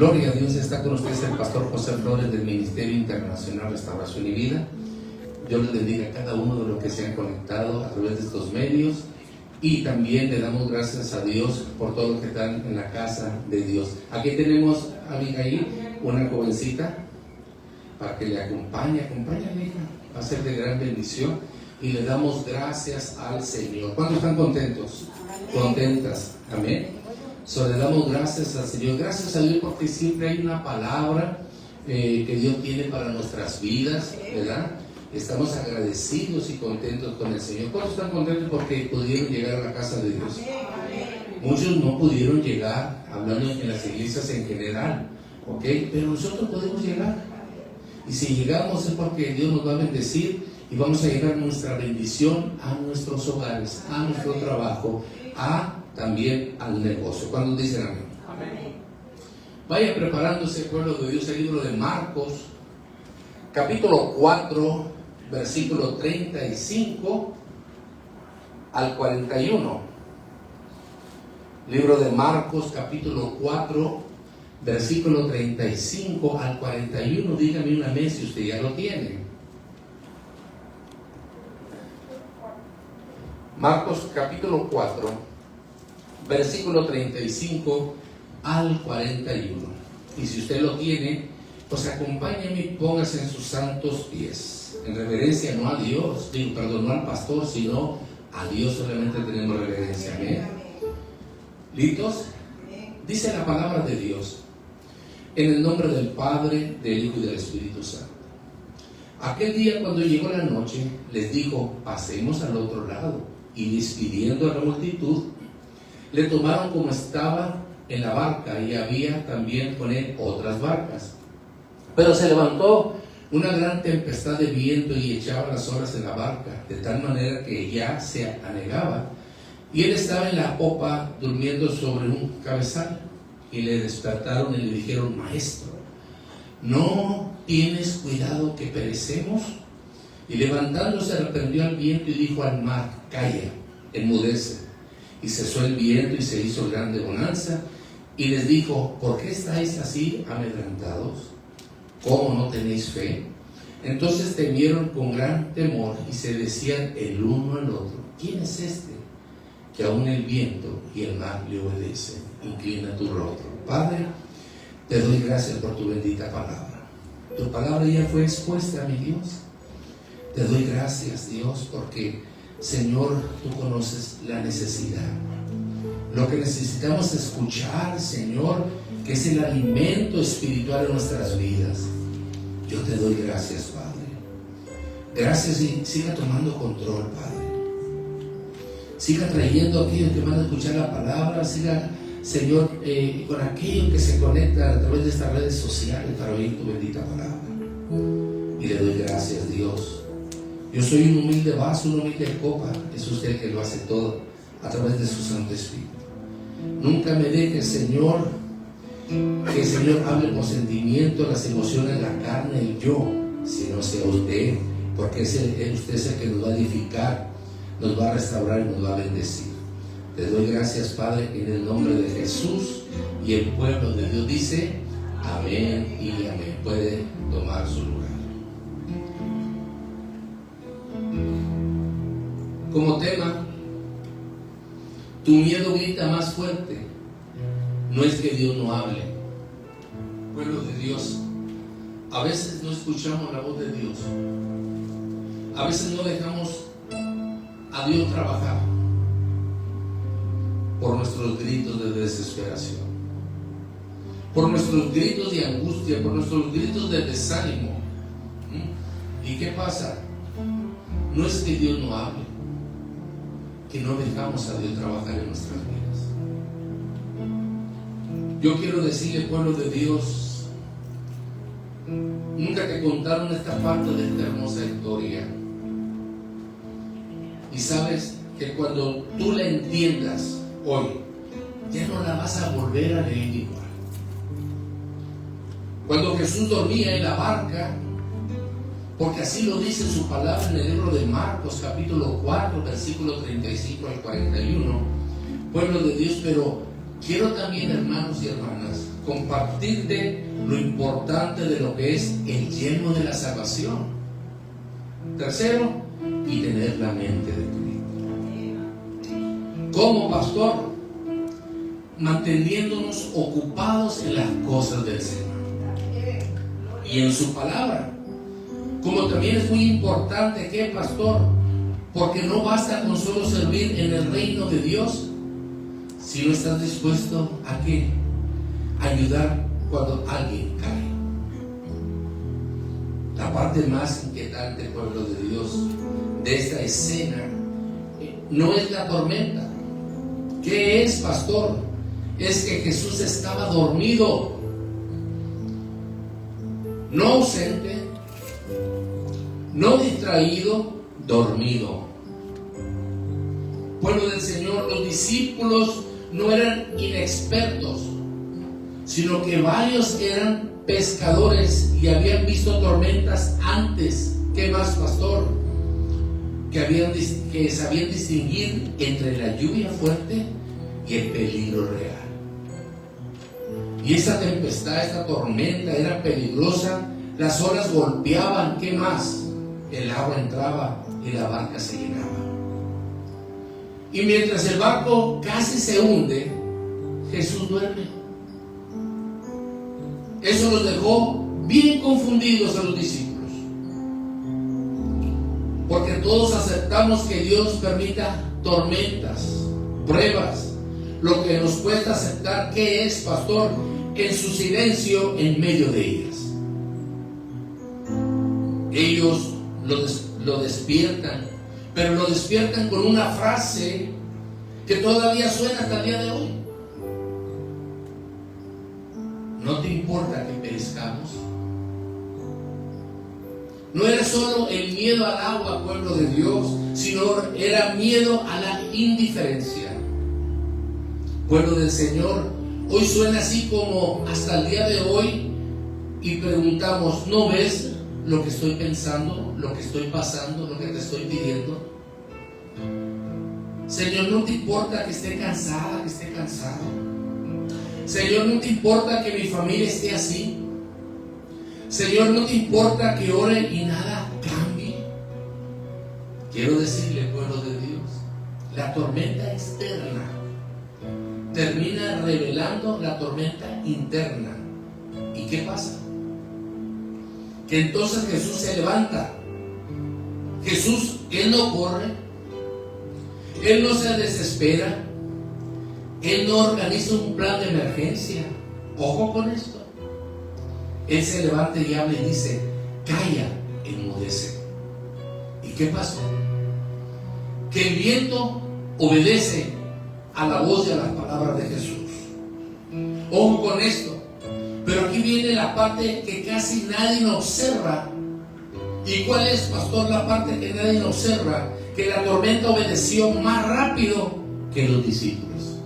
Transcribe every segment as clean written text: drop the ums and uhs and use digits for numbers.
Gloria a Dios, está con ustedes el pastor José Flores del Ministerio Internacional Restauración y Vida. Dios les bendiga a cada uno de los que se han conectado a través de estos medios, y también le damos gracias a Dios por todos los que están en la casa de Dios. Aquí tenemos a Abigail, una jovencita, para que le acompañe, hija, va a ser de gran bendición, y le damos gracias al Señor. ¿Cuántos están contentos? Contentas, amén. Le damos gracias al Señor, gracias a Dios, porque siempre hay una palabra que Dios tiene para nuestras vidas, ¿verdad? Estamos agradecidos y contentos con el Señor. ¿Cuántos están contentos porque pudieron llegar a la casa de Dios? Muchos no pudieron llegar, hablando en las iglesias en general, ¿ok? Pero nosotros podemos llegar, y si llegamos es porque Dios nos va a bendecir, y vamos a llevar nuestra bendición a nuestros hogares, a nuestro trabajo, también al negocio. ¿Cuándo dicen amén? Amén. Vaya preparándose, pueblo de Dios, el libro de Marcos, capítulo 4, versículo 35 al 41. Libro de Marcos, capítulo 4, versículo 35 al 41. Dígame una vez si usted ya lo tiene. Marcos, capítulo 4, versículo 35 al 41. Y si usted lo tiene, pues acompáñeme y póngase en sus santos pies, en reverencia no a Dios, no al pastor, sino a Dios. Solamente tenemos reverencia. Amén. ¿Listos? Dice la palabra de Dios: en el nombre del Padre, del Hijo y del Espíritu Santo. Aquel día, cuando llegó la noche, les dijo: pasemos al otro lado. Y despidiendo a la multitud, le tomaron como estaba en la barca, y había también con él otras barcas. Pero se levantó una gran tempestad de viento y echaba las olas en la barca, de tal manera que ya se anegaba. Y él estaba en la popa durmiendo sobre un cabezal. Y le despertaron y le dijeron: Maestro, ¿no tienes cuidado que perecemos? Y levantándose reprendió al viento y dijo al mar: Calla, enmudece. Y cesó el viento y se hizo grande bonanza. Y les dijo: ¿por qué estáis así amedrentados? ¿Cómo no tenéis fe? Entonces temieron con gran temor y se decían el uno al otro: ¿quién es este que aún el viento y el mar le obedecen? Inclina tu rostro. Padre, te doy gracias por tu bendita palabra. Tu palabra ya fue expuesta, mi Dios. Te doy gracias, Dios, porque, Señor, tú conoces la necesidad. Lo que necesitamos escuchar, Señor, que es el alimento espiritual en nuestras vidas. Yo te doy gracias, Padre. Gracias, y siga tomando control, Padre. Siga trayendo a aquellos que van a escuchar la palabra. Siga, Señor, con aquellos que se conectan a través de estas redes sociales para oír tu bendita palabra. Y le doy gracias, Dios. Yo soy un humilde vaso, una humilde copa. Es usted el que lo hace todo a través de su Santo Espíritu. Nunca me deje, Señor, que el Señor hable con sentimiento, las emociones, la carne, el yo, sino sea usted, porque usted es el que nos va a edificar, nos va a restaurar y nos va a bendecir. Te doy gracias, Padre, en el nombre de Jesús. Y el pueblo de Dios dice: amén y amén. Puede tomar su lugar. Como tema, tu miedo grita más fuerte. No es que Dios no hable. Pueblo de Dios, a veces no escuchamos la voz de Dios. A veces no dejamos a Dios trabajar por nuestros gritos de desesperación, por nuestros gritos de angustia, por nuestros gritos de desánimo. ¿Y qué pasa? No es que Dios no hable, que no dejamos a Dios trabajar en nuestras vidas. Yo quiero decirle, pueblo de Dios, nunca te contaron esta parte de esta hermosa historia. Y sabes que cuando tú la entiendas hoy, ya no la vas a volver a leer igual. Cuando Jesús dormía en la barca, porque así lo dice su palabra en el libro de Marcos, capítulo 4, versículo 35 al 41, pueblo de Dios, pero quiero también, hermanos y hermanas, compartirte lo importante de lo que es el yelmo de la salvación. Tercero, y tener la mente de Cristo. Como pastor, manteniéndonos ocupados en las cosas del Señor y en su palabra. Como también es muy importante que, pastor, porque no basta con solo servir en el reino de Dios, si no estás dispuesto a ¿qué? Ayudar cuando alguien cae. La parte más inquietante, pueblo de Dios, de esta escena no es la tormenta. ¿Qué es, pastor? Es que Jesús estaba dormido, no ausente, no distraído, dormido. Pueblo del Señor, los discípulos no eran inexpertos, sino que varios eran pescadores y habían visto tormentas antes. ¿Qué más, pastor? Que sabían distinguir entre la lluvia fuerte y el peligro real. Y esa tempestad, esta tormenta era peligrosa. Las olas golpeaban. ¿Qué más? El agua entraba y la barca se llenaba. Y mientras el barco casi se hunde, Jesús duerme. Eso los dejó bien confundidos a los discípulos, porque todos aceptamos que Dios permita tormentas, pruebas. Lo que nos cuesta aceptar, ¿qué es, pastor? En su silencio en medio de ellas. Ellos lo despiertan, pero lo despiertan con una frase que todavía suena hasta el día de hoy. ¿No te importa que perezcamos? No era solo el miedo al agua, pueblo de Dios, sino era miedo a la indiferencia. Pueblo del Señor, hoy suena así como hasta el día de hoy, y preguntamos, ¿no ves lo que estoy pensando, lo que estoy pasando, lo que te estoy pidiendo? Señor, ¿no te importa que esté cansada, que esté cansado? Señor, ¿no te importa que mi familia esté así? Señor, ¿no te importa que ore y nada cambie? Quiero decirle, pueblo de Dios, la tormenta externa termina revelando la tormenta interna. ¿Y qué pasa? Que entonces Jesús se levanta. Jesús, Él no corre, Él no se desespera, Él no organiza un plan de emergencia. Ojo con esto. Él se levanta y habla y dice, calla, enmudece. ¿Y qué pasó? Que el viento obedece a la voz y a las palabras de Jesús. Ojo con esto. Pero aquí viene la parte que casi nadie observa. ¿Y cuál es, pastor, la parte que nadie observa? Que la tormenta obedeció más rápido que los discípulos.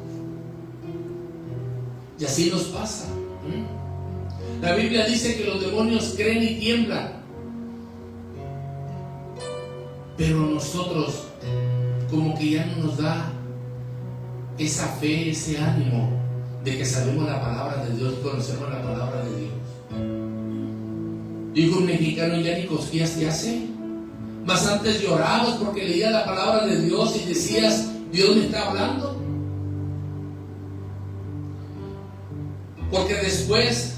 Y así nos pasa. La Biblia dice que los demonios creen y tiemblan. Pero nosotros como que ya no nos da esa fe, ese ánimo de que sabemos la palabra de Dios, conocemos la palabra de Dios. Dijo un mexicano, ya ni cosquillas te hace. Más antes llorabas porque leías la palabra de Dios y decías, Dios me está hablando. Porque después,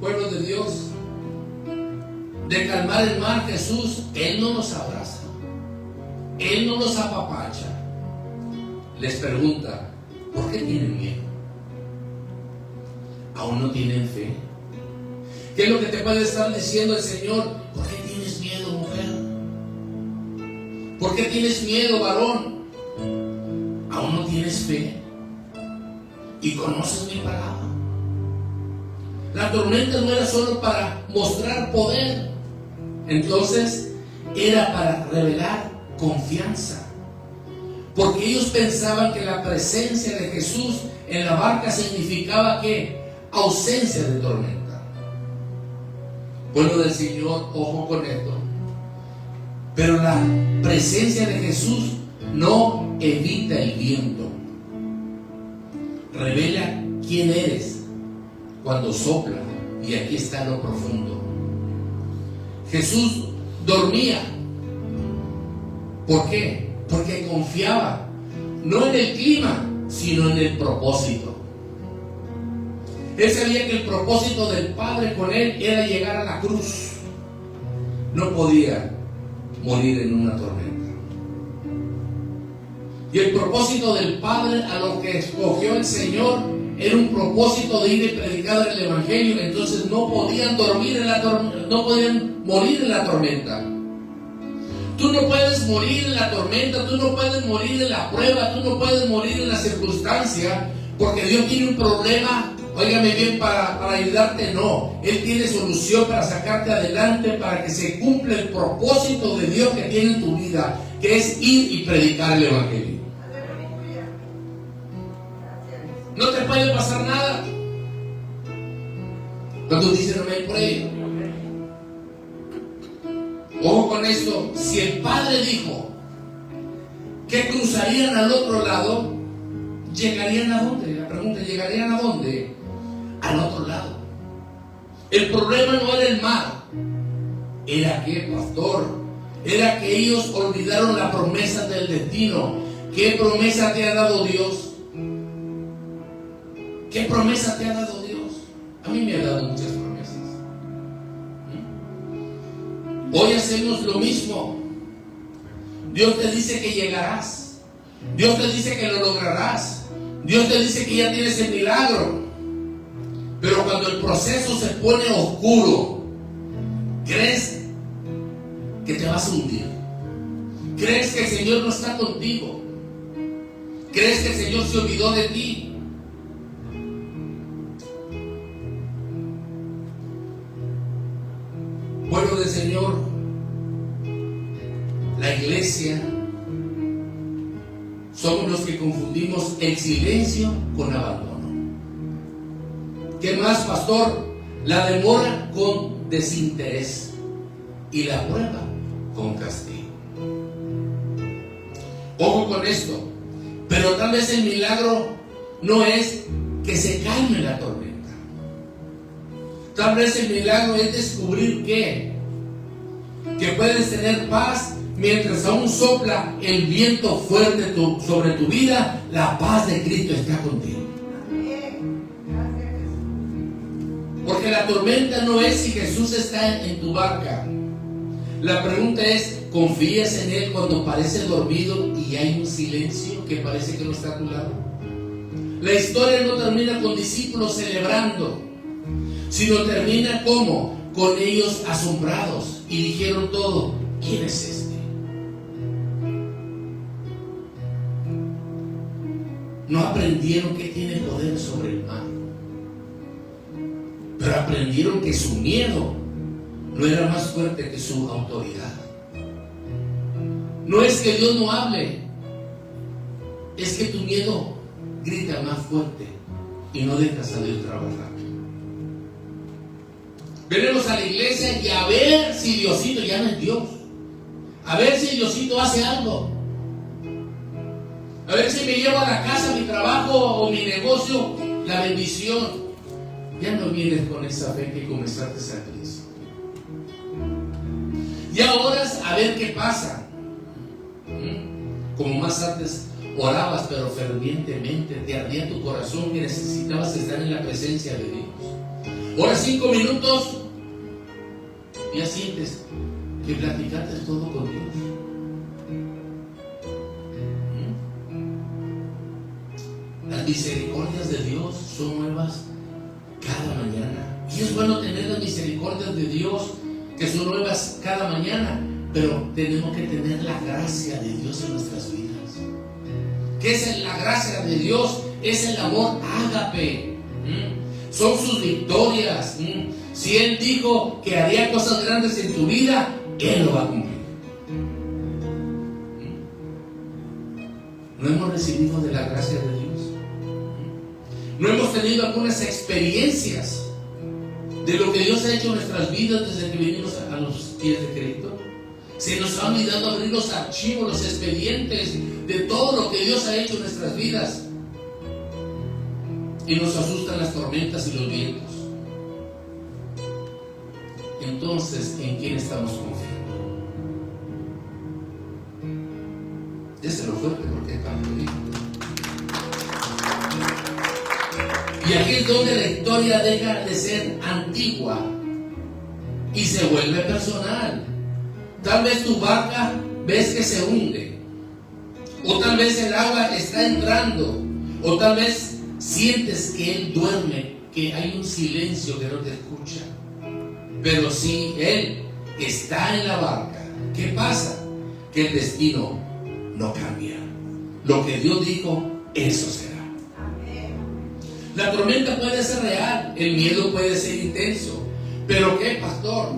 pueblo de Dios, de calmar el mar, Jesús, Él no nos abraza, Él no nos apapacha. Les pregunta, ¿por qué tienen miedo? ¿Aún no tienen fe? ¿Qué es lo que te puede estar diciendo el Señor? ¿Por qué tienes miedo, mujer? ¿Por qué tienes miedo, varón? ¿Aún no tienes fe? ¿Y conoces mi palabra? La tormenta no era solo para mostrar poder, entonces era para revelar confianza. Porque ellos pensaban que la presencia de Jesús en la barca significaba ¿qué? Ausencia de tormenta. Pueblo del Señor, ojo con esto. Pero la presencia de Jesús no evita el viento. revela quién eres cuando sopla, y aquí está lo profundo. Jesús dormía. ¿Por qué? Porque confiaba no en el clima, sino en el propósito. Él sabía que el propósito del Padre con él era llegar a la cruz. No podía morir en una tormenta. Y el propósito del Padre, a lo que escogió el Señor, era un propósito de ir y predicar el Evangelio. Entonces no podían dormir en la tormenta, no podían morir en la tormenta. Tú no puedes morir en la tormenta, tú no puedes morir en la prueba, tú no puedes morir en la circunstancia, porque Dios tiene un problema, óigame bien, para ayudarte. No, Él tiene solución para sacarte adelante, para que se cumpla el propósito de Dios que tiene en tu vida, que es ir y predicar el Evangelio. No te puede pasar nada. Cuando dicen amén por ello. Ojo con esto, si el Padre dijo que cruzarían al otro lado, ¿llegarían a dónde? La pregunta, ¿llegarían a dónde? Al otro lado. El problema no era el mar. ¿Era qué, pastor? Era que ellos olvidaron la promesa del destino. ¿Qué promesa te ha dado Dios? ¿Qué promesa te ha dado Dios? A mí me ha dado muchas promesas. Hoy hacemos lo mismo. Dios te dice que llegarás. Dios te dice que lo lograrás. Dios te dice que ya tienes el milagro. Pero cuando el proceso se pone oscuro, ¿crees que te vas a hundir? ¿Crees que el Señor no está contigo? ¿Crees que el Señor se olvidó de ti? Pueblo del Señor, la iglesia, somos los que confundimos el silencio con abandono. ¿Qué más, pastor? La demora con desinterés y la prueba con castigo. Ojo con esto, pero tal vez el milagro no es que se calme la tormenta. Tal vez el milagro es descubrir que puedes tener paz mientras aún sopla el viento fuerte sobre tu vida. La paz de Cristo está contigo. Porque la tormenta no es si Jesús está en tu barca. La pregunta es, ¿confías en Él cuando parece dormido y hay un silencio que parece que no está a tu lado? La historia no termina con discípulos celebrando, sino termina como con ellos asombrados, y dijeron todo: ¿quién es este? No aprendieron que tiene poder sobre el mar, pero aprendieron que su miedo no era más fuerte que su autoridad. No es que Dios no hable, es que tu miedo grita más fuerte y no dejas a Dios trabajar. Venimos a la iglesia y a ver si Diosito ya no es Dios. A ver si Diosito hace algo. A ver si me llevo a la casa mi trabajo o mi negocio la bendición. Ya no vienes con esa fe que comenzaste a Cristo. Ya oras a ver qué pasa. Como más antes orabas, pero fervientemente, te ardía tu corazón que necesitabas estar en la presencia de Dios. Ahora 5 minutos, ya sientes que platicaste todo con Dios. Las misericordias de Dios son nuevas cada mañana. Y es bueno tener las misericordias de Dios que son nuevas cada mañana, pero tenemos que tener la gracia de Dios en nuestras vidas. ¿Qué es la gracia de Dios? Es el amor ágape. Son sus victorias. Si Él dijo que haría cosas grandes en tu vida, Él lo va a cumplir. No hemos recibido de la gracia de Dios. No hemos tenido algunas experiencias de lo que Dios ha hecho en nuestras vidas desde que vinimos a los pies de Cristo. Se nos ha olvidado abrir los archivos, los expedientes de todo lo que Dios ha hecho en nuestras vidas. y nos asustan las tormentas y los vientos. Entonces, ¿en quién estamos confiando? Déselo fuerte porque es tan bonito. Y aquí es donde la historia deja de ser antigua y se vuelve personal. Tal vez tu barca ves que se hunde, o tal vez el agua está entrando, o tal vez sientes que Él duerme, que hay un silencio que no te escucha. Pero si Él está en la barca, ¿qué pasa? Que el destino no cambia. Lo que Dios dijo, eso será. La tormenta puede ser real, el miedo puede ser intenso, pero ¿qué, pastor?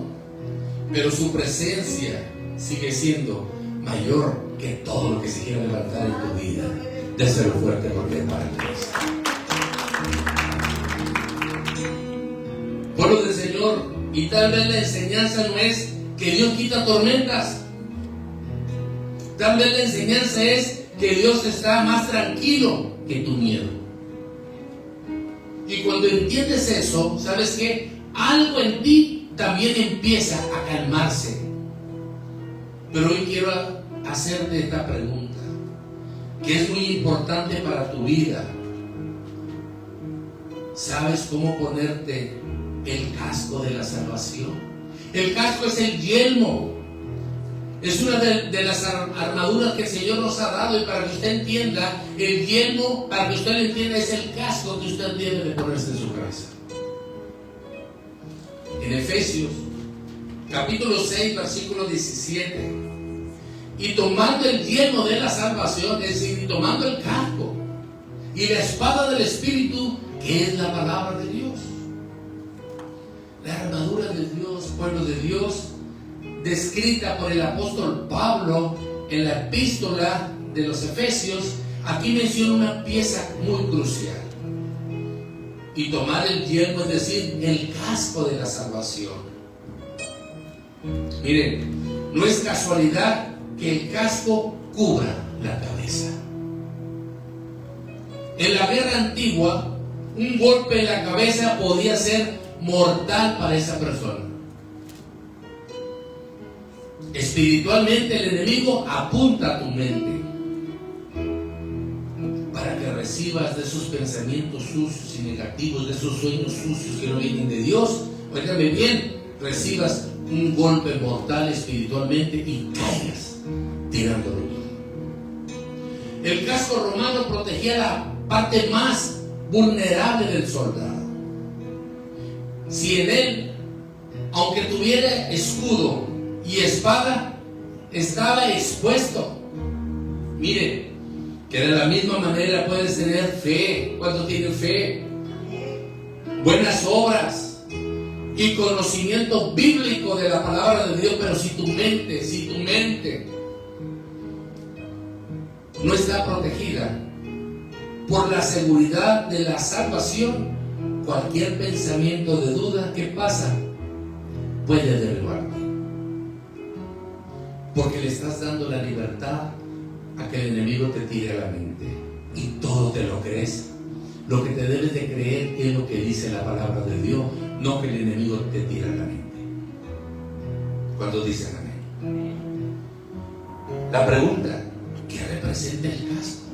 Pero su presencia sigue siendo mayor que todo lo que se quiera levantar en tu vida. Déselo fuerte porque es para Cristo. Pueblo del Señor, y tal vez la enseñanza no es que Dios quita tormentas. Tal vez la enseñanza es que Dios está más tranquilo que tu miedo. Y cuando entiendes eso, ¿sabes qué? Algo en ti también empieza a calmarse. Pero hoy quiero hacerte esta pregunta, que es muy importante para tu vida. ¿Sabes cómo ponerte el casco de la salvación? El casco es el yelmo. Es una de las armaduras que el Señor nos ha dado, y para que usted entienda, el yelmo, para que usted lo entienda, es el casco que usted debe de ponerse en su cabeza. En Efesios, capítulo 6, versículo 17, y tomando el yelmo de la salvación, es decir, tomando el casco y la espada del Espíritu, que es la palabra de Dios. La armadura de Dios, pueblo de Dios, descrita por el apóstol Pablo en la epístola de los Efesios, aquí menciona una pieza muy crucial. Y tomar el yelmo, es decir, el casco de la salvación. Miren, no es casualidad que el casco cubra la cabeza. En la guerra antigua, un golpe en la cabeza podía ser mortal para esa persona. Espiritualmente, el enemigo apunta a tu mente para que recibas de esos pensamientos sucios y negativos, de esos sueños sucios que no vienen de Dios. Óigame bien, recibas un golpe mortal espiritualmente y caigas tirándolo todo. El casco romano protegía la parte más vulnerable del soldado. Si en él, aunque tuviera escudo y espada, estaba expuesto. Mire, que de la misma manera puedes tener fe. ¿Cuánto tienes fe? Buenas obras y conocimiento bíblico de la palabra de Dios, pero si tu mente no está protegida por la seguridad de la salvación, cualquier pensamiento de duda, ¿qué pasa? Puede derribarte. Porque le estás dando la libertad a que el enemigo te tire a la mente. Y todo te lo crees. Lo que te debes de creer es lo que dice la palabra de Dios, no que el enemigo te tire a la mente. ¿Cuántos dicen amén? La pregunta, ¿qué representa el casco?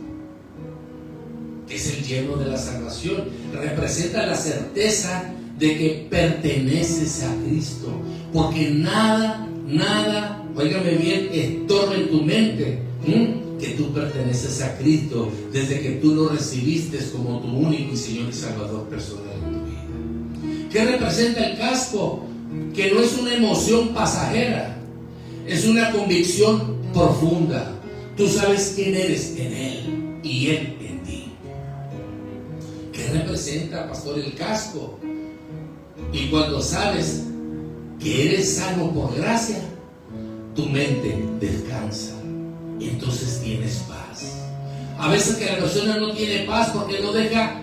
Es el yelmo de la salvación. Representa la certeza de que perteneces a Cristo, porque nada, óigame bien, estorba en tu mente que tú perteneces a Cristo desde que tú lo recibiste como tu único y Señor y Salvador personal en tu vida. ¿Qué representa el casco? Que no es una emoción pasajera, es una convicción profunda. Tú sabes quién eres en Él y Él en ti. ¿Qué representa, pastor, el casco? Y cuando sabes que eres salvo por gracia, tu mente descansa y entonces tienes paz. A veces que la persona no tiene paz porque no deja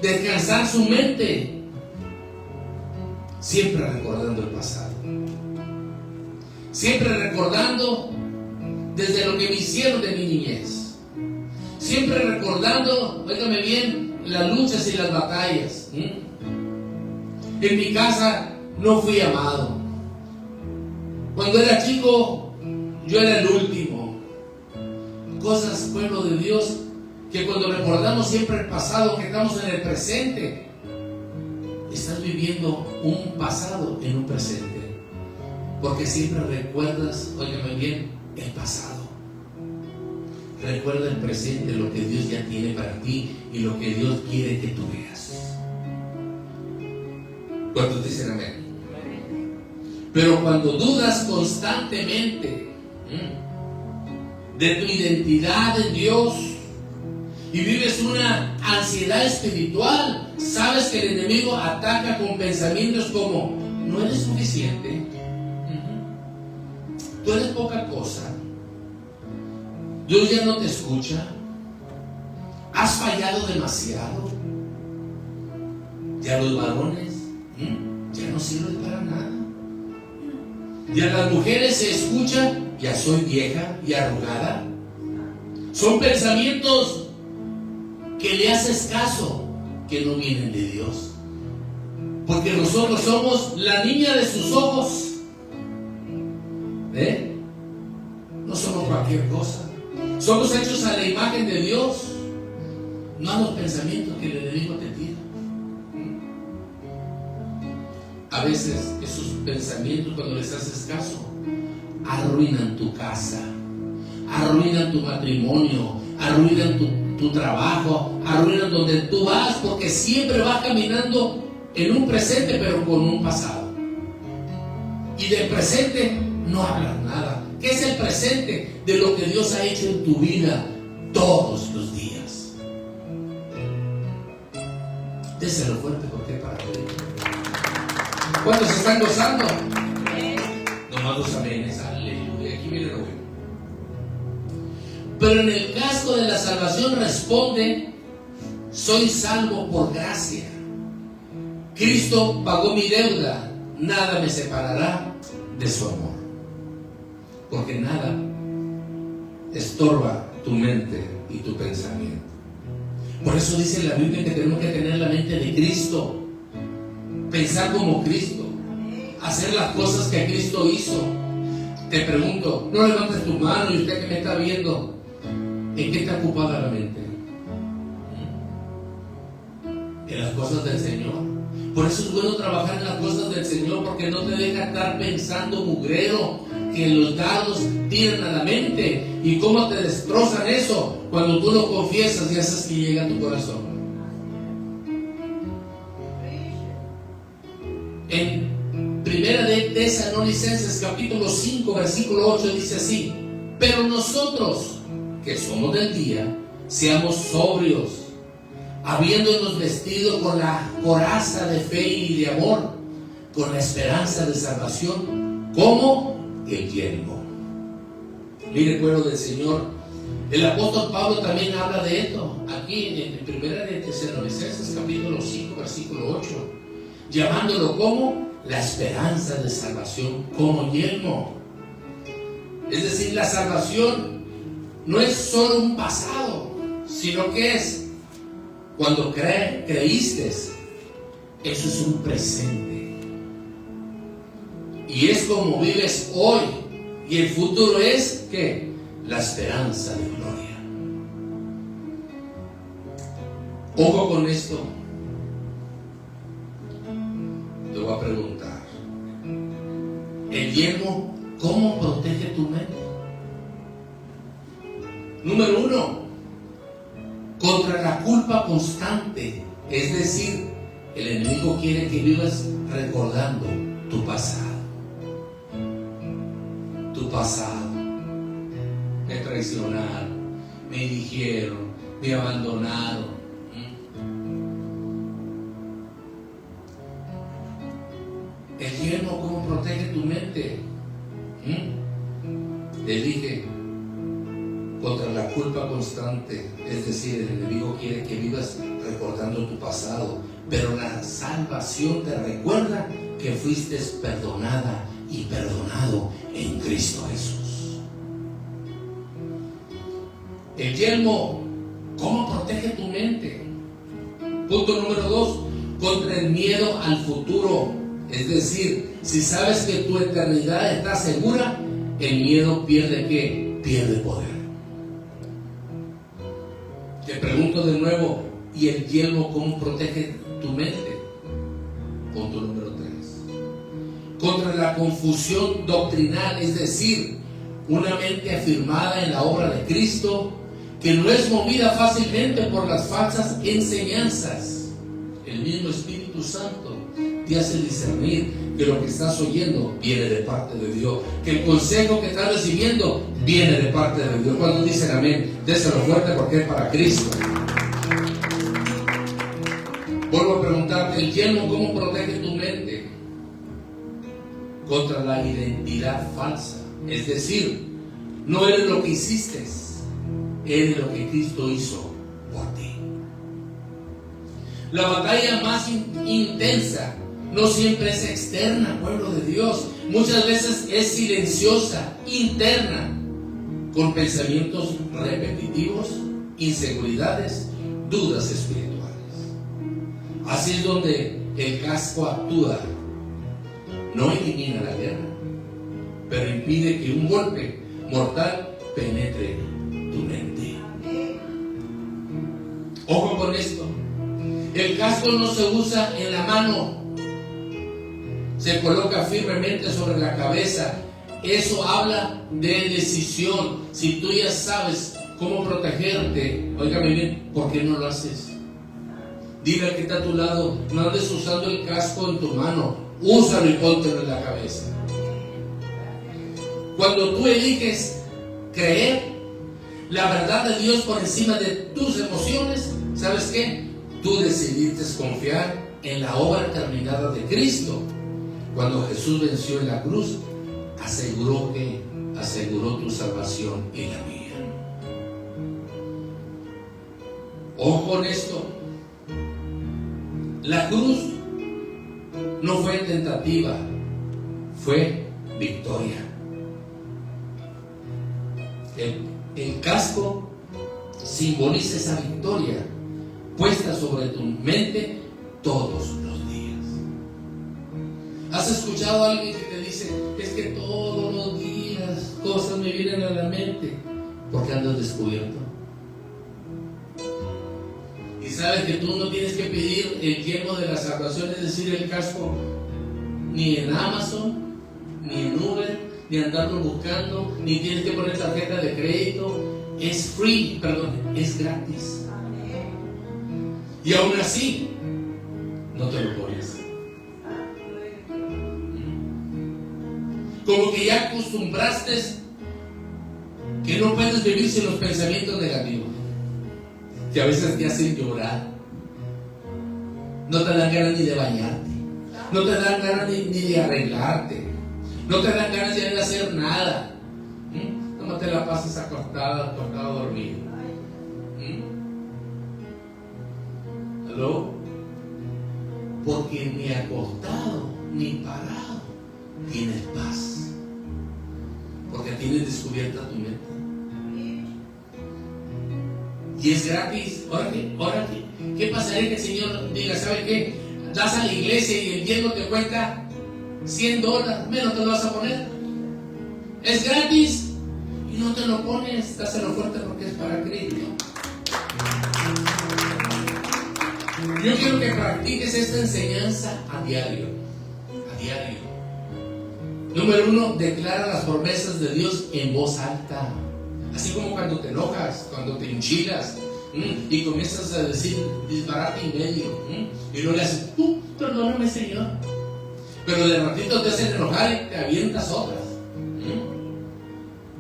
descansar su mente, siempre recordando el pasado, siempre recordando desde lo que me hicieron de mi niñez, siempre recordando, óigame bien, las luchas y las batallas. En mi casa no fui amado. Cuando era chico, yo era el último. Cosas, pueblo de Dios, que cuando recordamos siempre el pasado, que estamos en el presente, estás viviendo un pasado en un presente. Porque siempre recuerdas, óigame bien, el pasado. Recuerda el presente, lo que Dios ya tiene para ti y lo que Dios quiere que tú veas. ¿Cuántos dicen amén? Pero cuando dudas constantemente de tu identidad en Dios y vives una ansiedad espiritual, sabes que el enemigo ataca con pensamientos como: no eres suficiente, tú eres poca cosa, Dios ya no te escucha, has fallado demasiado, ya los varones ya no sirven para nada, ya las mujeres se escuchan, ya soy vieja y arrugada. Son pensamientos que le haces caso, que no vienen de Dios, porque nosotros somos la niña de sus ojos, no somos cualquier cosa. Somos hechos a la imagen de Dios, no a los pensamientos que el enemigo te tira. A veces esos pensamientos, cuando les haces caso, arruinan tu casa, arruinan tu matrimonio, arruinan tu trabajo, arruinan donde tú vas, porque siempre vas caminando en un presente, pero con un pasado. Y del presente no hablas nada. ¿Qué es el presente? De lo que Dios ha hecho en tu vida todos los días. Déselo fuerte, porque para ti. ¿Cuántos se están gozando? Nomás los amenes, aleluya. Aquí viene lo bueno. Pero en el caso de la salvación responde: soy salvo por gracia. Cristo pagó mi deuda, nada me separará de su amor. Porque nada estorba tu mente y tu pensamiento. Por eso dice la Biblia que tenemos que tener la mente de Cristo, pensar como Cristo, hacer las cosas que Cristo hizo. Te pregunto, no levantes tu mano, y usted que me está viendo, ¿en qué está ocupada la mente? En las cosas del Señor. Por eso es bueno trabajar en las cosas del Señor, porque no te deja estar pensando mugrero, que los dardos tiran a la mente. ¿Y cómo te destrozan eso? Cuando tú lo confiesas y haces que llega a tu corazón. En Primera de Tesalonicenses capítulo 5 versículo 8 dice así: pero nosotros, que somos del día, seamos sobrios, habiéndonos vestido con la coraza de fe y de amor, con la esperanza de salvación, como el yelmo. Mire, pueblo del Señor, el apóstol Pablo también habla de esto, aquí en Primera de Tesalonicenses capítulo 5 versículo 8, llamándolo como la esperanza de salvación, como yelmo. Es decir, la salvación no es solo un pasado, sino que es cuando creíste, eso es un presente. Y es como vives hoy. Y el futuro es, ¿qué? La esperanza de gloria. Ojo con esto. Te voy a preguntar: el yelmo, ¿cómo protege tu mente? Número 1, contra la culpa constante. Es decir, el enemigo quiere que vivas recordando tu pasado. Tu pasado. Me traicionaron, me dijeron, me abandonaron. El yelmo, ¿cómo protege tu mente? Te dije, contra la culpa constante. Es decir, el enemigo quiere que vivas recordando tu pasado, pero la salvación te recuerda que fuiste perdonada y perdonado en Cristo Jesús. El yelmo, ¿cómo protege tu mente? Punto número 2, contra el miedo al futuro. Es decir, si sabes que tu eternidad está segura, el miedo pierde ¿qué? Pierde poder. Te pregunto de nuevo, ¿y el yelmo cómo protege tu mente? Punto número 3. Contra la confusión doctrinal, es decir, una mente afirmada en la obra de Cristo, que no es movida fácilmente por las falsas enseñanzas. El mismo Espíritu Santo te hace discernir que lo que estás oyendo viene de parte de Dios, que el consejo que estás recibiendo viene de parte de Dios. Cuando dicen amén, déselo fuerte porque es para Cristo. Vuelvo a preguntarte, ¿el yelmo cómo protege tu mente? Contra la identidad falsa. Es decir, no eres lo que hiciste, eres lo que Cristo hizo por ti. La batalla más intensa no siempre es externa, pueblo de Dios. Muchas veces es silenciosa, interna, con pensamientos repetitivos, inseguridades, dudas espirituales. Así es donde el casco actúa. No elimina la guerra, pero impide que un golpe mortal penetre tu mente. Ojo con esto. El casco no se usa en la mano, se coloca firmemente sobre la cabeza. Eso habla de decisión. Si tú ya sabes cómo protegerte, óigame bien, ¿por qué no lo haces? Dile al que está a tu lado, no andes usando el casco en tu mano, úsalo y póntelo en la cabeza. Cuando tú eliges creer la verdad de Dios por encima de tus emociones, ¿sabes qué? Tú decidiste confiar en la obra terminada de Cristo. Cuando Jesús venció en la cruz, aseguró tu salvación y la mía. Ojo con esto. La cruz no fue tentativa, fue victoria. El casco simboliza esa victoria puesta sobre tu mente todos los días. ¿Has escuchado a alguien que te dice, es que todos los días cosas me vienen a la mente? Porque andas descubierto. Y sabes que tú no tienes que pedir el yelmo de la salvación, es decir, el casco, ni en Amazon, ni en Uber, ni andarlo buscando, ni tienes que poner tarjeta de crédito. Es free, es gratis. Y aún así, no te lo pones. Como que ya acostumbraste que no puedes vivir sin los pensamientos negativos, que a veces te hacen llorar. No te dan ganas ni de bañarte, no te dan ganas ni de arreglarte, no te dan ganas de hacer nada. No te la pases acostado dormido. ¿Aló? Porque ni acostado ni parado tienes paz, porque tienes descubierta tu mente. Y es gratis. Ahora ¿qué pasaría que el Señor diga, ¿sabe qué? Das a la iglesia y el yelmo te cuesta $100, menos te lo vas a poner. Es gratis y no te lo pones. Dáselo fuerte porque es para Cristo. Yo quiero que practiques esta enseñanza a diario. A diario. Número 1, declara las promesas de Dios en voz alta. Así como cuando te enojas, cuando te enchilas y comienzas a decir disparate y medio, y no le haces, perdóname, Señor. Pero de ratito te hacen enojar y te avientas otras.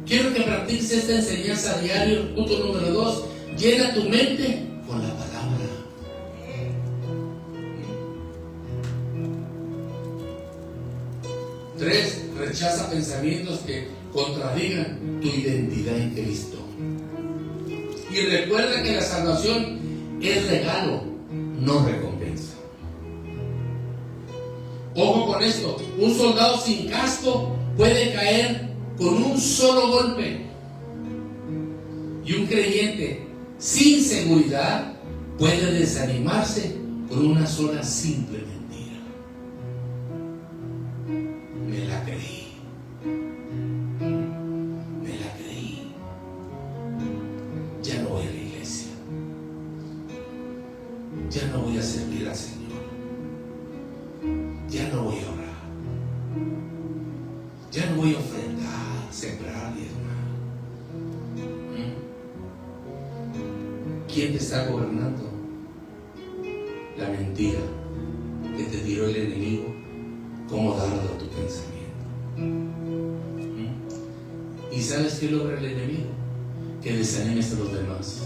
Quiero que practiques esta enseñanza a diario. Punto número 2, llena tu mente con la palabra. 3, rechaza pensamientos que contradigan tu identidad en Cristo. Y recuerda que la salvación es regalo, no recompensa. Ojo con esto, un soldado sin casco puede caer con un solo golpe. Y un creyente sin seguridad puede desanimarse con una sola simple mentira. Me la creí. Me la creí. Ya no voy a la iglesia. Ya no voy a servir al Señor. Ya no voy a orar. Ya no voy a ofrendar, sembrar y diezmar. ¿Quién te está gobernando? La mentira que te tiró el enemigo como dardo a tu pensamiento. ¿Y sabes qué logra el enemigo? Que desanimes a los demás.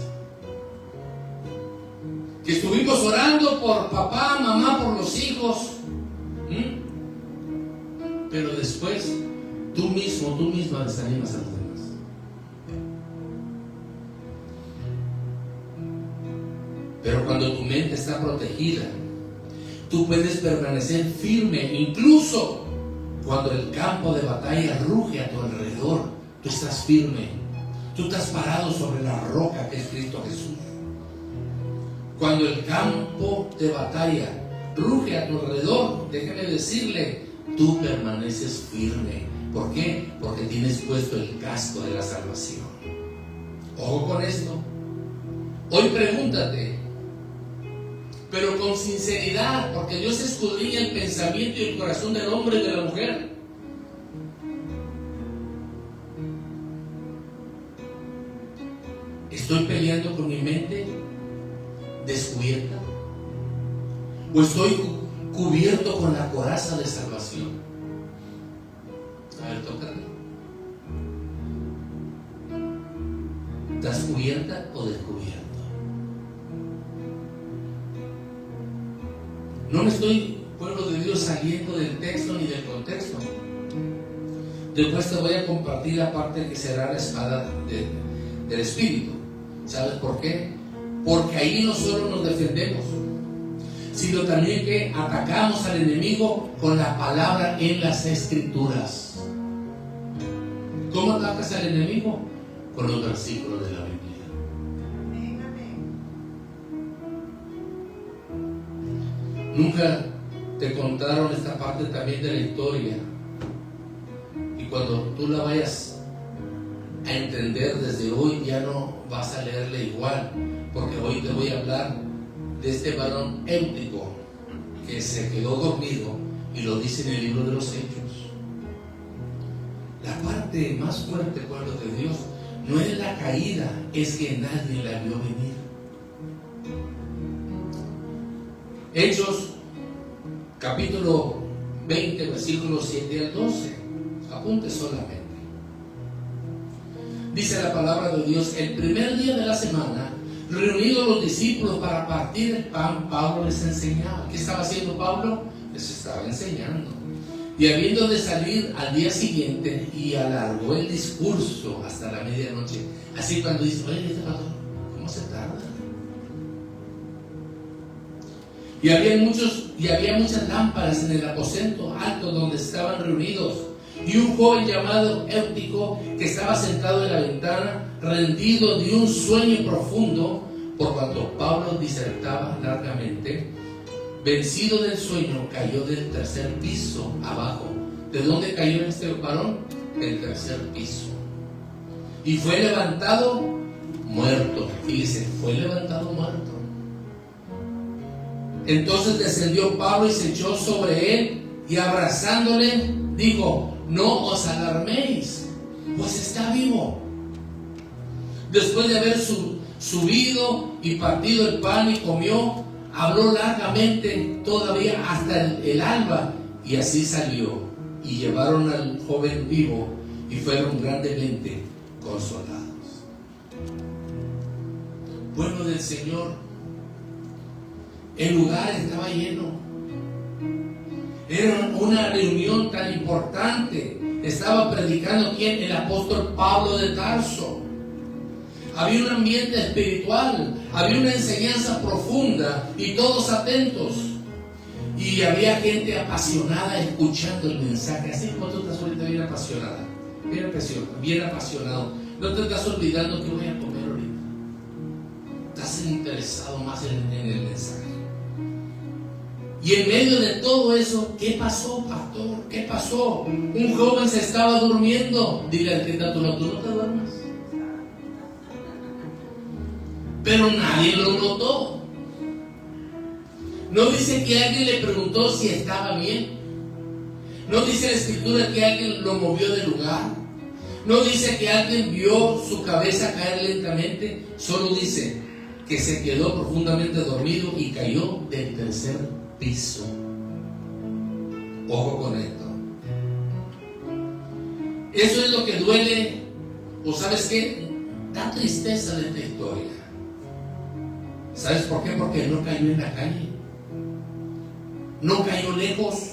Que estuvimos orando por papá, mamá, por los hijos, pero después tú misma desanimas a los demás. Pero cuando tu mente está protegida, tú puedes permanecer firme, incluso cuando el campo de batalla ruge a tu alrededor. Tú estás firme, tú estás parado sobre la roca que es Cristo Jesús. Cuando el campo de batalla ruge a tu alrededor, déjame decirle, tú permaneces firme. ¿Por qué? Porque tienes puesto el casco de la salvación. Ojo con esto. Hoy pregúntate, pero con sinceridad, porque Dios escudriña el pensamiento y el corazón del hombre y de la mujer. ¿Estoy peleando con mi mente descubierta? ¿O estoy cubierto con la coraza de salvación? A ver, tócate. ¿Estás cubierta o descubierto? No me estoy, pueblo de Dios, saliendo del texto ni del contexto. Después te voy a compartir la parte que será la espada del Espíritu. ¿Sabes por qué? Porque ahí no solo nos defendemos, sino también que atacamos al enemigo con la palabra en las Escrituras. ¿Cómo atacas al enemigo? Con los versículos de la Biblia. Nunca te contaron esta parte también de la historia, y cuando tú la vayas a entender desde hoy, ya no vas a leerla igual, porque hoy te voy a hablar de este varón Éutico que se quedó dormido, y lo dice en el libro de los Hechos. La parte más fuerte, pueblo de Dios, no es la caída, es que nadie la vio venir. Hechos capítulo 20, versículos 7 al 12. Apunte solamente. Dice la palabra de Dios: el primer día de la semana, reunidos los discípulos para partir el pan, Pablo les enseñaba. ¿Qué estaba haciendo Pablo? Les estaba enseñando. Y habiendo de salir al día siguiente, y alargó el discurso hasta la medianoche. Así cuando dice, oye, este pastor, ¿cómo se tarda? Y había muchas lámparas en el aposento alto donde estaban reunidos. Y un joven llamado Éutico, que estaba sentado en la ventana, rendido de un sueño profundo, por cuanto Pablo disertaba largamente, vencido del sueño, cayó del tercer piso abajo. ¿De dónde cayó este varón? Del tercer piso. Y fue levantado muerto. Fíjese, fue levantado muerto. Entonces descendió Pablo y se echó sobre él, y abrazándole dijo: no os alarméis, pues está vivo. Después de haber subido y partido el pan y comió, habló largamente todavía hasta el alba, y así salió, y llevaron al joven vivo, y fueron grandemente consolados. Pueblo del Señor, el lugar estaba lleno. Era una reunión tan importante. Estaba predicando ¿quién? El apóstol Pablo de Tarso. Había un ambiente espiritual, había una enseñanza profunda, y todos atentos. Y había gente apasionada escuchando el mensaje. Así como tú estás ahorita bien apasionada, bien apasionado. No te estás olvidando que voy a comer ahorita. Estás interesado más en el mensaje. Y en medio de todo eso, ¿qué pasó, pastor? ¿Qué pasó? Un joven se estaba durmiendo. Dile al que está a tu lado, tú no te duermas. Pero nadie lo notó. No dice que alguien le preguntó si estaba bien. No dice la escritura que alguien lo movió del lugar. No dice que alguien vio su cabeza caer lentamente. Solo dice que se quedó profundamente dormido y cayó del tercer piso. Ojo con esto. Eso es lo que duele. ¿O sabes qué? Da tristeza de esta historia. ¿Sabes por qué? Porque no cayó en la calle. No cayó lejos.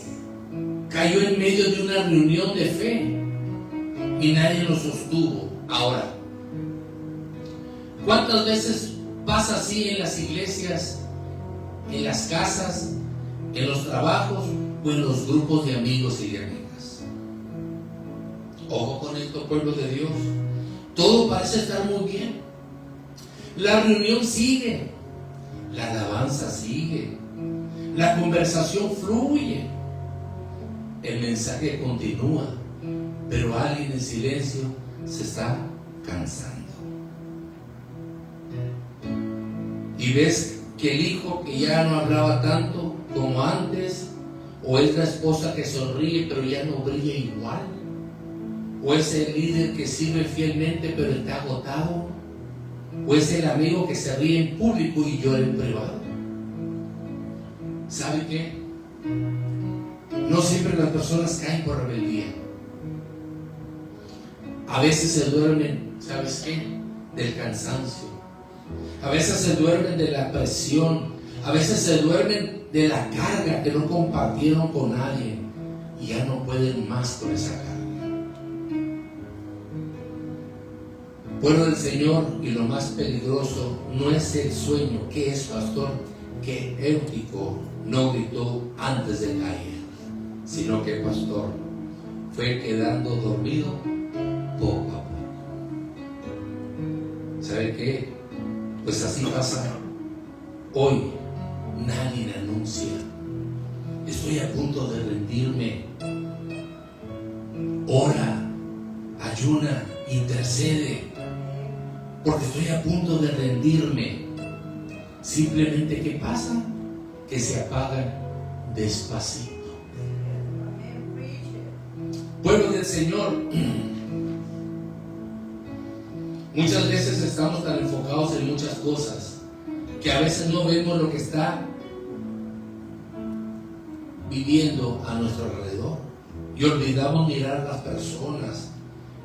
Cayó en medio de una reunión de fe. Y nadie lo sostuvo. Ahora, ¿cuántas veces pasa así en las iglesias, en las casas, en los trabajos o en los grupos de amigos y de amigas? Ojo con esto, pueblo de Dios. Todo parece estar muy bien. La reunión sigue. La alabanza sigue. La conversación fluye. El mensaje continúa. Pero alguien en silencio se está cansando. Y ves que el hijo que ya no hablaba tanto como antes, o es la esposa que sonríe pero ya no brilla igual, o es el líder que sirve fielmente pero está agotado, o es el amigo que se ríe en público y llora en privado. ¿Sabe qué? No siempre las personas caen por rebeldía. A veces se duermen, ¿sabes qué? Del cansancio. A veces se duermen de la presión. A veces se duermen de la carga que no compartieron con nadie y ya no pueden más con esa carga. Pueblo del Señor, y lo más peligroso no es el sueño. ¿Qué es, pastor? Que Éutico no gritó antes de caer, sino que, pastor, fue quedando dormido poco a poco. ¿Sabe qué? Pues así pasa. Hoy nadie anuncia: estoy a punto de rendirme. Ora, ayuna, intercede, porque estoy a punto de rendirme. Simplemente, ¿qué pasa? Que se apagan despacito. Pueblo del Señor, muchas veces estamos tan enfocados en muchas cosas que a veces no vemos lo que está viviendo a nuestro alrededor y olvidamos mirar a las personas.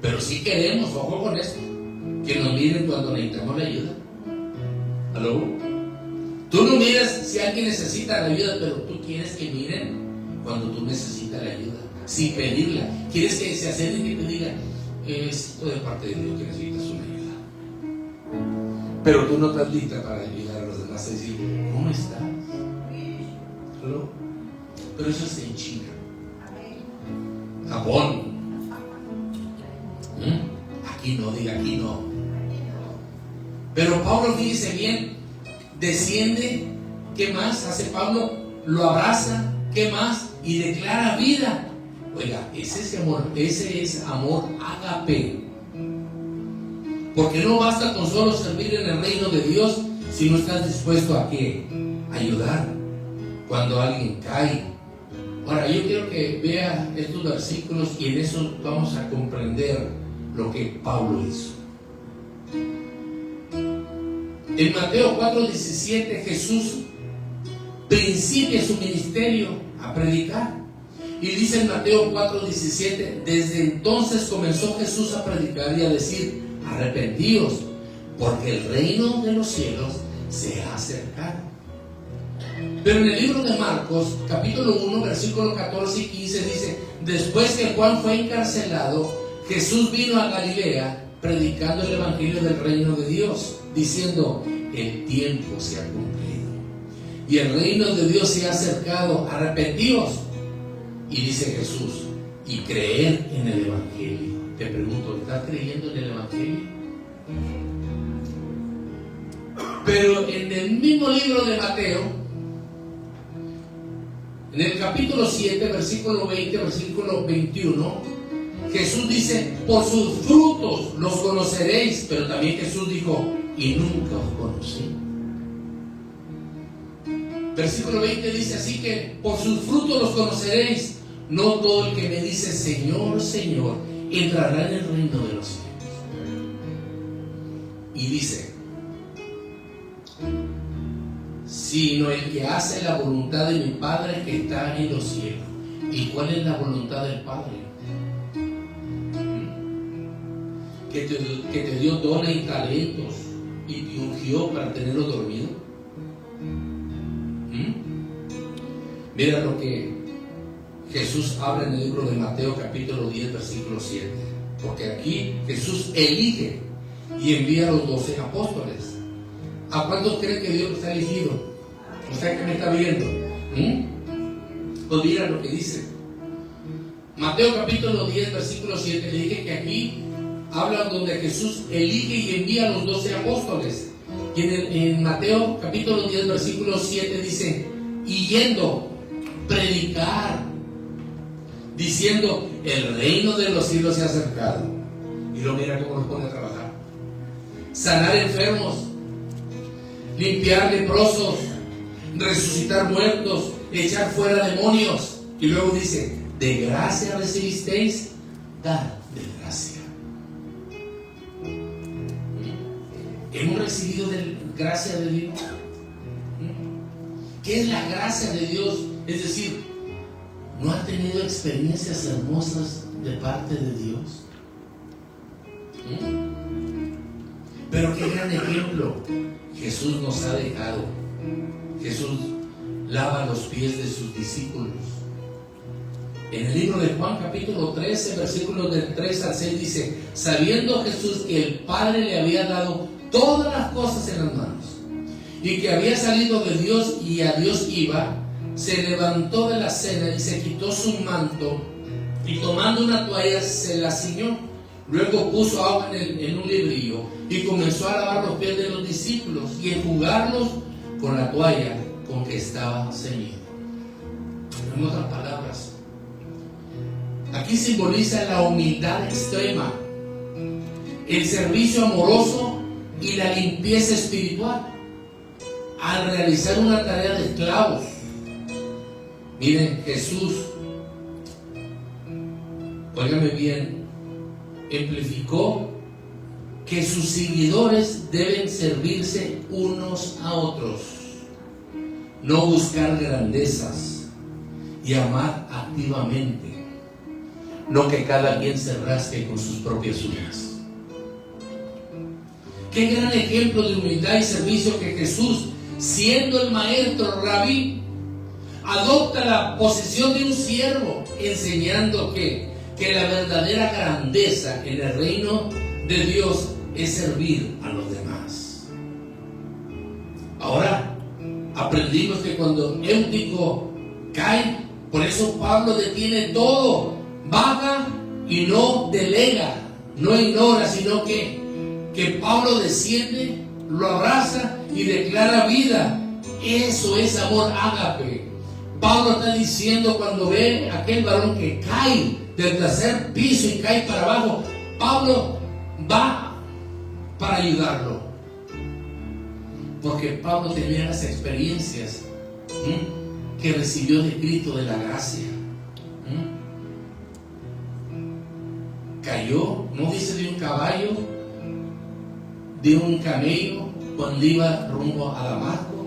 Pero sí queremos, ojo con esto, que nos miren cuando necesitamos la ayuda. ¿Aló? Tú no miras si alguien necesita la ayuda, pero tú quieres que miren cuando tú necesitas la ayuda, sin pedirla. Quieres que se acerquen y te digan: esto de parte de Dios que necesitas una ayuda. Pero tú no estás lista para ayudar a los demás. Es decir, ¿cómo estás? ¿Aló? Pero eso es en China, Japón. Aquí no, diga aquí no. Pero Pablo, fíjese bien, desciende. ¿Qué más hace Pablo? Lo abraza. ¿Qué más? Y declara vida. Oiga, ese es amor ágape. Porque no basta con solo servir en el reino de Dios si no estás dispuesto a ¿qué? Ayudar cuando alguien cae. Ahora, yo quiero que vea estos versículos y en eso vamos a comprender lo que Pablo hizo. En Mateo 4:17, Jesús principia su ministerio a predicar. Y dice en Mateo 4:17, desde entonces comenzó Jesús a predicar y a decir: arrepentíos, porque el reino de los cielos se ha acercado. Pero en el libro de Marcos, capítulo 1, versículos 14 y 15 dice: después que Juan fue encarcelado, Jesús vino a Galilea predicando el evangelio del reino de Dios, diciendo: el tiempo se ha cumplido y el reino de Dios se ha acercado, arrepentíos. Y dice Jesús: y creer en el evangelio. Te pregunto, ¿estás creyendo en el evangelio? Pero en el mismo libro de Mateo, en el capítulo 7, versículo 20, versículo 21, Jesús dice: por sus frutos los conoceréis. Pero también Jesús dijo: y nunca os conocí. Versículo 20 dice así que por sus frutos los conoceréis. No todo el que me dice Señor, Señor, entrará en el reino de los cielos. Y dice: sino el que hace la voluntad de mi Padre que está en los cielos. ¿Y cuál es la voluntad del Padre? Que te dio dones y talentos y te ungió para tenerlos dormidos. Mira lo que Jesús habla en el libro de Mateo capítulo 10 versículo 7. Porque aquí Jesús elige y envía a los 12 apóstoles. ¿A cuántos creen que Dios los ha elegido? ¿Usted que me está viendo? Pues mira lo que dice Mateo capítulo 10 versículo 7. Le dije que aquí habla donde Jesús elige y envía a los 12 apóstoles. Y en Mateo capítulo 10 versículo 7 dice: y yendo, predicar, diciendo: el reino de los cielos se ha acercado. Y luego mira cómo nos pone a trabajar: sanar enfermos, limpiar leprosos, resucitar muertos, echar fuera demonios. Y luego dice: de gracia recibisteis, dad de gracia. Hemos recibido de gracia de Dios. ¿Qué es la gracia de Dios? Es decir, ¿no has tenido experiencias hermosas de parte de Dios? Pero qué gran ejemplo Jesús nos ha dejado. Jesús lava los pies de sus discípulos. En el libro de Juan capítulo 13 versículos del 3 al 6 dice: sabiendo Jesús que el Padre le había dado todas las cosas en las manos y que había salido de Dios y a Dios iba, se levantó de la cena y se quitó su manto y tomando una toalla se la ciñó. Luego puso agua en un librillo y comenzó a lavar los pies de los discípulos y enjugarlos con la toalla con que estaba ceñido. En otras palabras, aquí simboliza la humildad extrema, el servicio amoroso y la limpieza espiritual al realizar una tarea de esclavos. Miren, Jesús, óigame bien, amplificó que sus seguidores deben servirse unos a otros, no buscar grandezas y amar activamente, no que cada quien se rasque con sus propias uñas. Qué gran ejemplo de humildad y servicio que Jesús, siendo el maestro rabí, adopta la posición de un siervo, enseñando que la verdadera grandeza en el reino de Dios es servir a los demás. Ahora aprendimos que cuando Eutico cae, por eso Pablo detiene todo, baja y no delega, no ignora, sino que Pablo desciende, lo abraza y declara vida. Eso es amor ágape. Pablo está diciendo, cuando ve a aquel varón que cae del tercer piso y cae para abajo, Pablo va para ayudarlo, porque Pablo tenía las experiencias que recibió de Cristo de la gracia. Cayó, no dice de un caballo, de un camello, cuando iba rumbo a Damasco,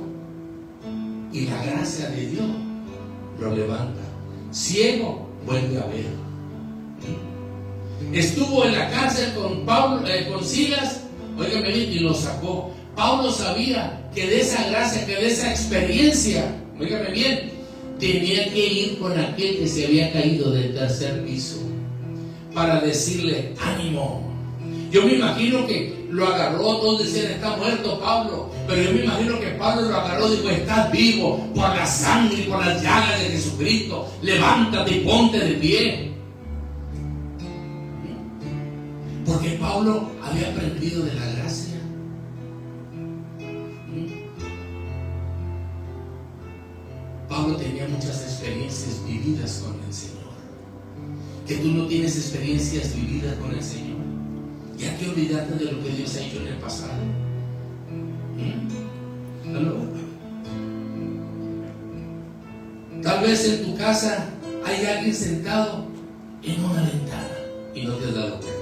y la gracia de Dios lo levanta. Ciego, vuelve a ver. Estuvo en la cárcel con Pablo, con Silas, óigame bien, y lo sacó. Pablo sabía que de esa gracia, que de esa experiencia, óigame bien, tenía que ir con aquel que se había caído del tercer piso para decirle: ánimo. Yo me imagino que lo agarró, todos decían: está muerto Pablo, pero yo me imagino que Pablo lo agarró y dijo: estás vivo por la sangre y por las llagas de Jesucristo, levántate y ponte de pie. Porque Pablo había aprendido de la gracia. Pablo tenía muchas experiencias vividas con el Señor. Que tú no tienes experiencias vividas con el Señor. Ya que olvidarte de lo que Dios ha hecho en el pasado. ¿Aló? Tal vez en tu casa hay alguien sentado en una ventana y no te has dado cuenta.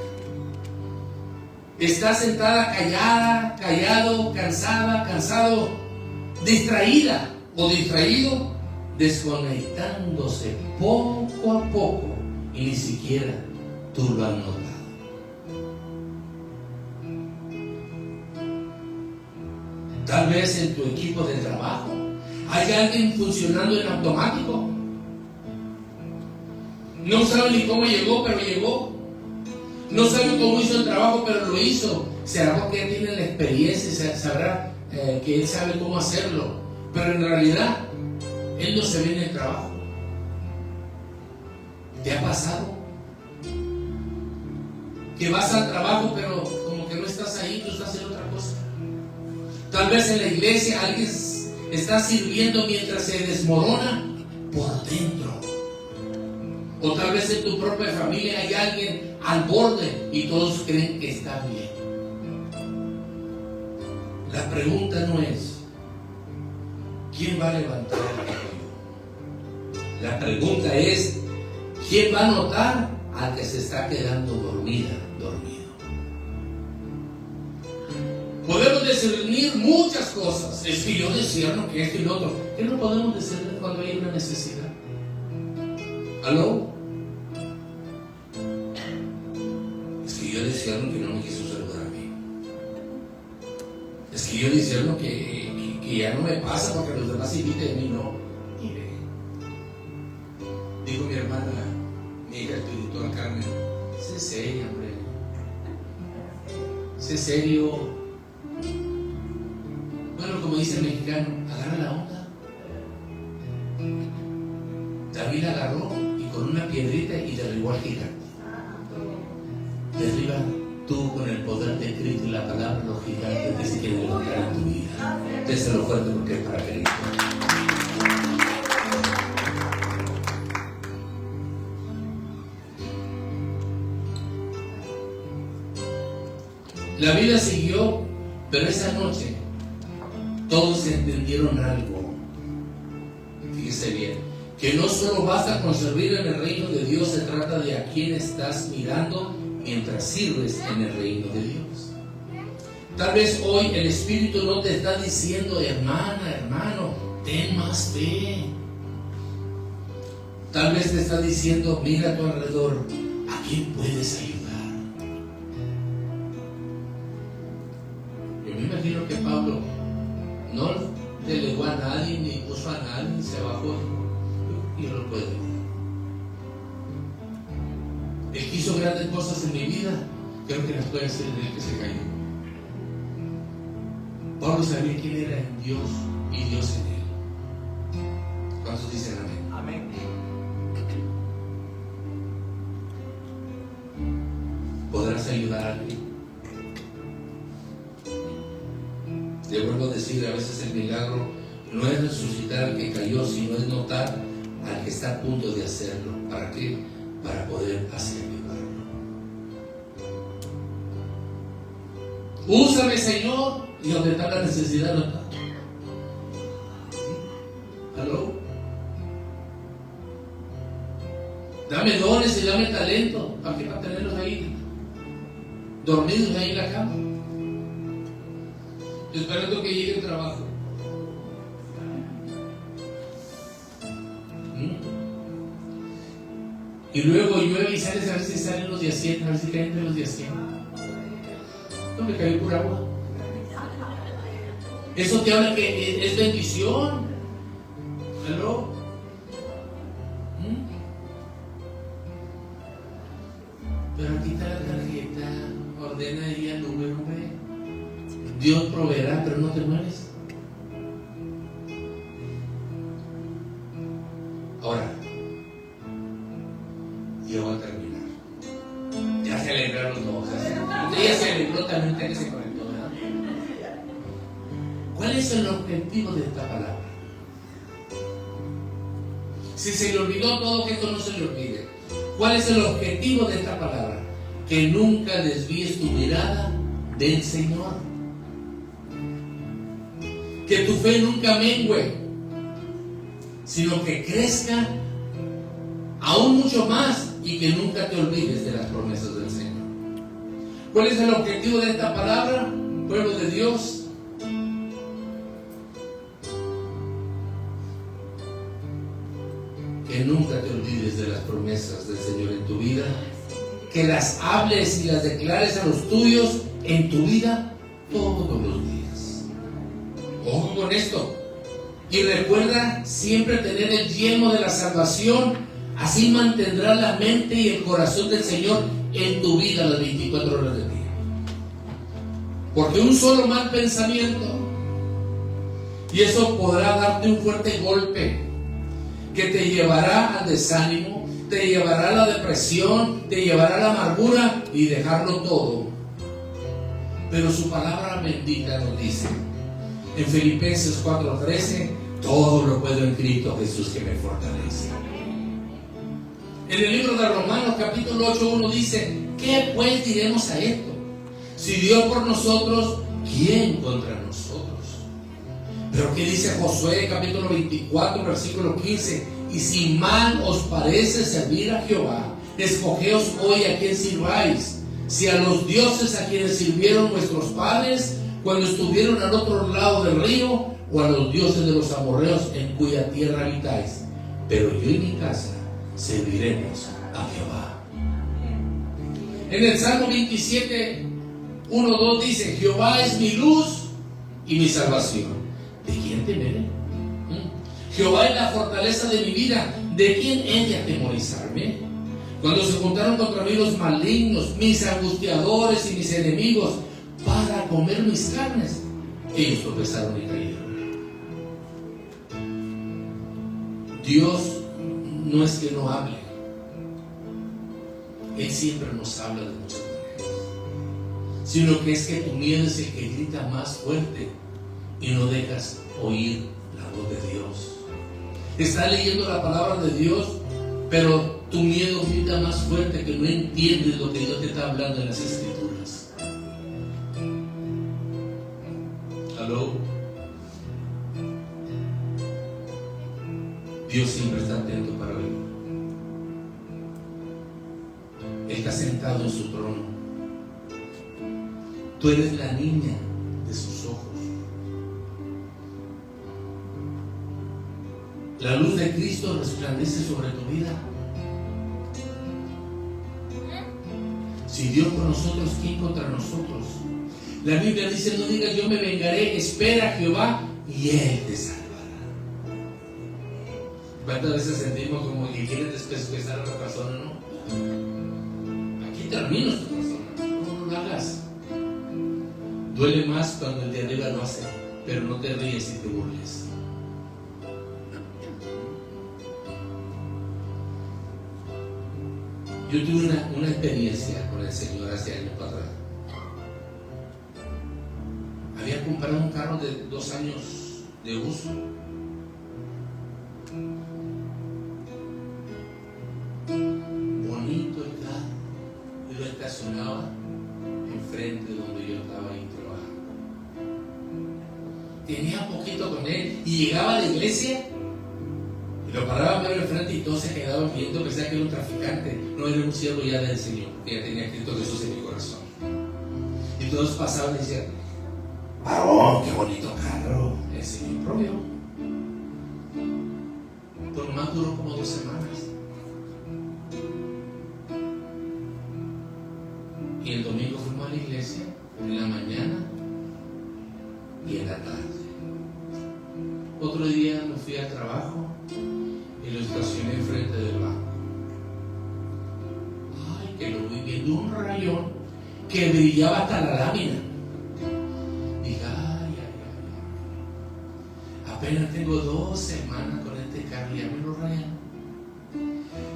Estás sentada callada, callado, cansada, cansado, distraída o distraído, desconectándose poco a poco y ni siquiera tú lo has notado. Tal vez en tu equipo de trabajo hay alguien funcionando en automático. No sabe ni cómo llegó, pero llegó. No sabe cómo hizo el trabajo, pero lo hizo. Será porque él tiene la experiencia, sabrá que él sabe cómo hacerlo. Pero en realidad, él no se ve en el trabajo. ¿Te ha pasado? Que vas al trabajo, pero como que no estás ahí, tú estás en otra cosa. Tal vez en la iglesia alguien está sirviendo mientras se desmorona por dentro. O tal vez en tu propia familia hay alguien al borde y todos creen que está bien. La pregunta no es ¿quién va a levantar el cabello? La pregunta es ¿quién va a notar al que se está quedando dormido? Podemos discernir muchas cosas. Es que yo discierno que esto y lo otro. ¿Qué no podemos discernir cuando hay una necesidad? ¿Aló? Es que yo discierno que no me quiso saludar a mí. Es que yo discierno que ya no me pasa porque los demás invitan y a mí no. Mire, dijo mi hermana, mi hija espiritual Carmen, sé seria, hombre. Sé serio. Bueno, como dice el mexicano, agarra la onda. David la agarró y con una piedrita y derribó al gigante. Derriba tú con el poder de Cristo y la palabra los gigantes que se quieren levantar en tu vida. Déselo fuerte porque es para Cristo. La vida siguió, pero esa noche todos entendieron algo. Fíjese bien, que no solo basta con servir en el reino de Dios, se trata de a quién estás mirando mientras sirves en el reino de Dios. Tal vez hoy el Espíritu no te está diciendo, hermana, hermano, ten más fe. Tal vez te está diciendo, mira a tu alrededor, ¿a quién puedes ayudar? Yo me imagino que Pablo no delegó a nadie, ni puso a nadie, se bajó y lo puede. Él quiso grandes cosas en mi vida, creo que las puede hacer en el que se cayó. Pablo sabía quién era en Dios y Dios en él. ¿Cuántos dicen amén? Amén. ¿Podrás ayudar a alguien? Te vuelvo a decir, a veces el milagro no es resucitar al que cayó, sino es notar al que está a punto de hacerlo. ¿Para qué? Para poder así ayudarlo. Úsame, Señor, y donde está la necesidad no está. ¿Aló? Dame dones y dame talento. ¿Para qué? Para tenerlos ahí dormidos ahí en la cama, esperando que llegue el trabajo. Y luego llueve y sales a ver si salen los días 100, a ver si caen entre los días 100. No me cayó por agua. Eso te habla que es bendición. ¿Aló? Pero aquí está la tarjeta, ordena ahí al número B. Dios proveerá, pero no te mueres. Ahora, ya voy a terminar. Ya se alegraron los dos. Usted ya se alegró también, usted que se conectó, ¿verdad? ¿Cuál es el objetivo de esta palabra? Si se le olvidó todo, que esto no se le olvide. ¿Cuál es el objetivo de esta palabra? Que nunca desvíes tu mirada del Señor. Que tu fe nunca mengue, sino que crezca aún mucho más y que nunca te olvides de las promesas del Señor. ¿Cuál es el objetivo de esta palabra, pueblo de Dios? Que nunca te olvides de las promesas del Señor en tu vida, que las hables y las declares a los tuyos en tu vida todos los días. Ojo con esto. Y recuerda siempre tener el yelmo de la salvación. Así mantendrás la mente y el corazón del Señor en tu vida las 24 horas del día. Porque un solo mal pensamiento, y eso podrá darte un fuerte golpe que te llevará al desánimo, te llevará a la depresión, te llevará a la amargura y dejarlo todo. Pero su palabra bendita nos dice en Filipenses 4:13: todo lo puedo en Cristo Jesús que me fortalece. En el libro de Romanos capítulo 8:1 dice: ¿qué pues diremos a esto? Si Dios por nosotros, ¿quién contra nosotros? Pero ¿qué dice Josué capítulo 24 versículo 15? Y si mal os parece servir a Jehová, escogeos hoy a quién sirváis, si a los dioses a quienes sirvieron vuestros padres cuando estuvieron al otro lado del río, o a los dioses de los amorreos en cuya tierra habitáis. Pero yo y mi casa serviremos a Jehová. En el Salmo 27, 1-2 dice: Jehová es mi luz y mi salvación. ¿De quién temeré? Jehová es la fortaleza de mi vida. ¿De quién he de atemorizarme? Cuando se juntaron contra mí los malignos, mis angustiadores y mis enemigos, para comer mis carnes, ellos tropezaron y cayeron. Dios no es que no hable, Él siempre nos habla de muchas maneras, sino que es que tu miedo es el que grita más fuerte y no dejas oír la voz de Dios. Estás leyendo la palabra de Dios, pero tu miedo grita más fuerte, que no entiendes lo que Dios te está hablando en las Escrituras. ¿Aló? Dios siempre está atento para oír. Él está sentado en su trono. Tú eres la niña de sus ojos. La luz de Cristo resplandece sobre tu vida. Si Dios por nosotros, ¿quién contra nosotros? La Biblia dice: no digas yo me vengaré, espera a Jehová y Él te salvará. ¿Cuántas veces sentimos como que quieres despesar a la persona? No, aquí termina esta persona, no lo hagas. Duele más cuando el de arriba lo hace, pero no te ríes y te burles. Yo tuve una experiencia con el Señor hace años atrás. Había comprado un carro de 2 años de uso. Bonito el carro. Y lo estacionaba enfrente de donde yo estaba ahí trabajando. Tenía poquito con él y llegaba a la iglesia. Lo paraban por el frente y todos se quedaban viendo, pensaban que era un traficante. No, era un siervo ya del Señor, que ya tenía escrito Jesús en mi corazón. Y todos pasaban y decían: ¡varón, qué bonito carro! El Señor provió. Por más duró como 2 semanas. Y el domingo fuimos a la iglesia, en la mañana y en la tarde. Otro día me fui al trabajo y lo estacioné enfrente del banco. Ay, que lo vi viendo un rayón que brillaba hasta la lámina. Dije: ay. Apenas tengo 2 semanas con este carro y ya me lo rayan.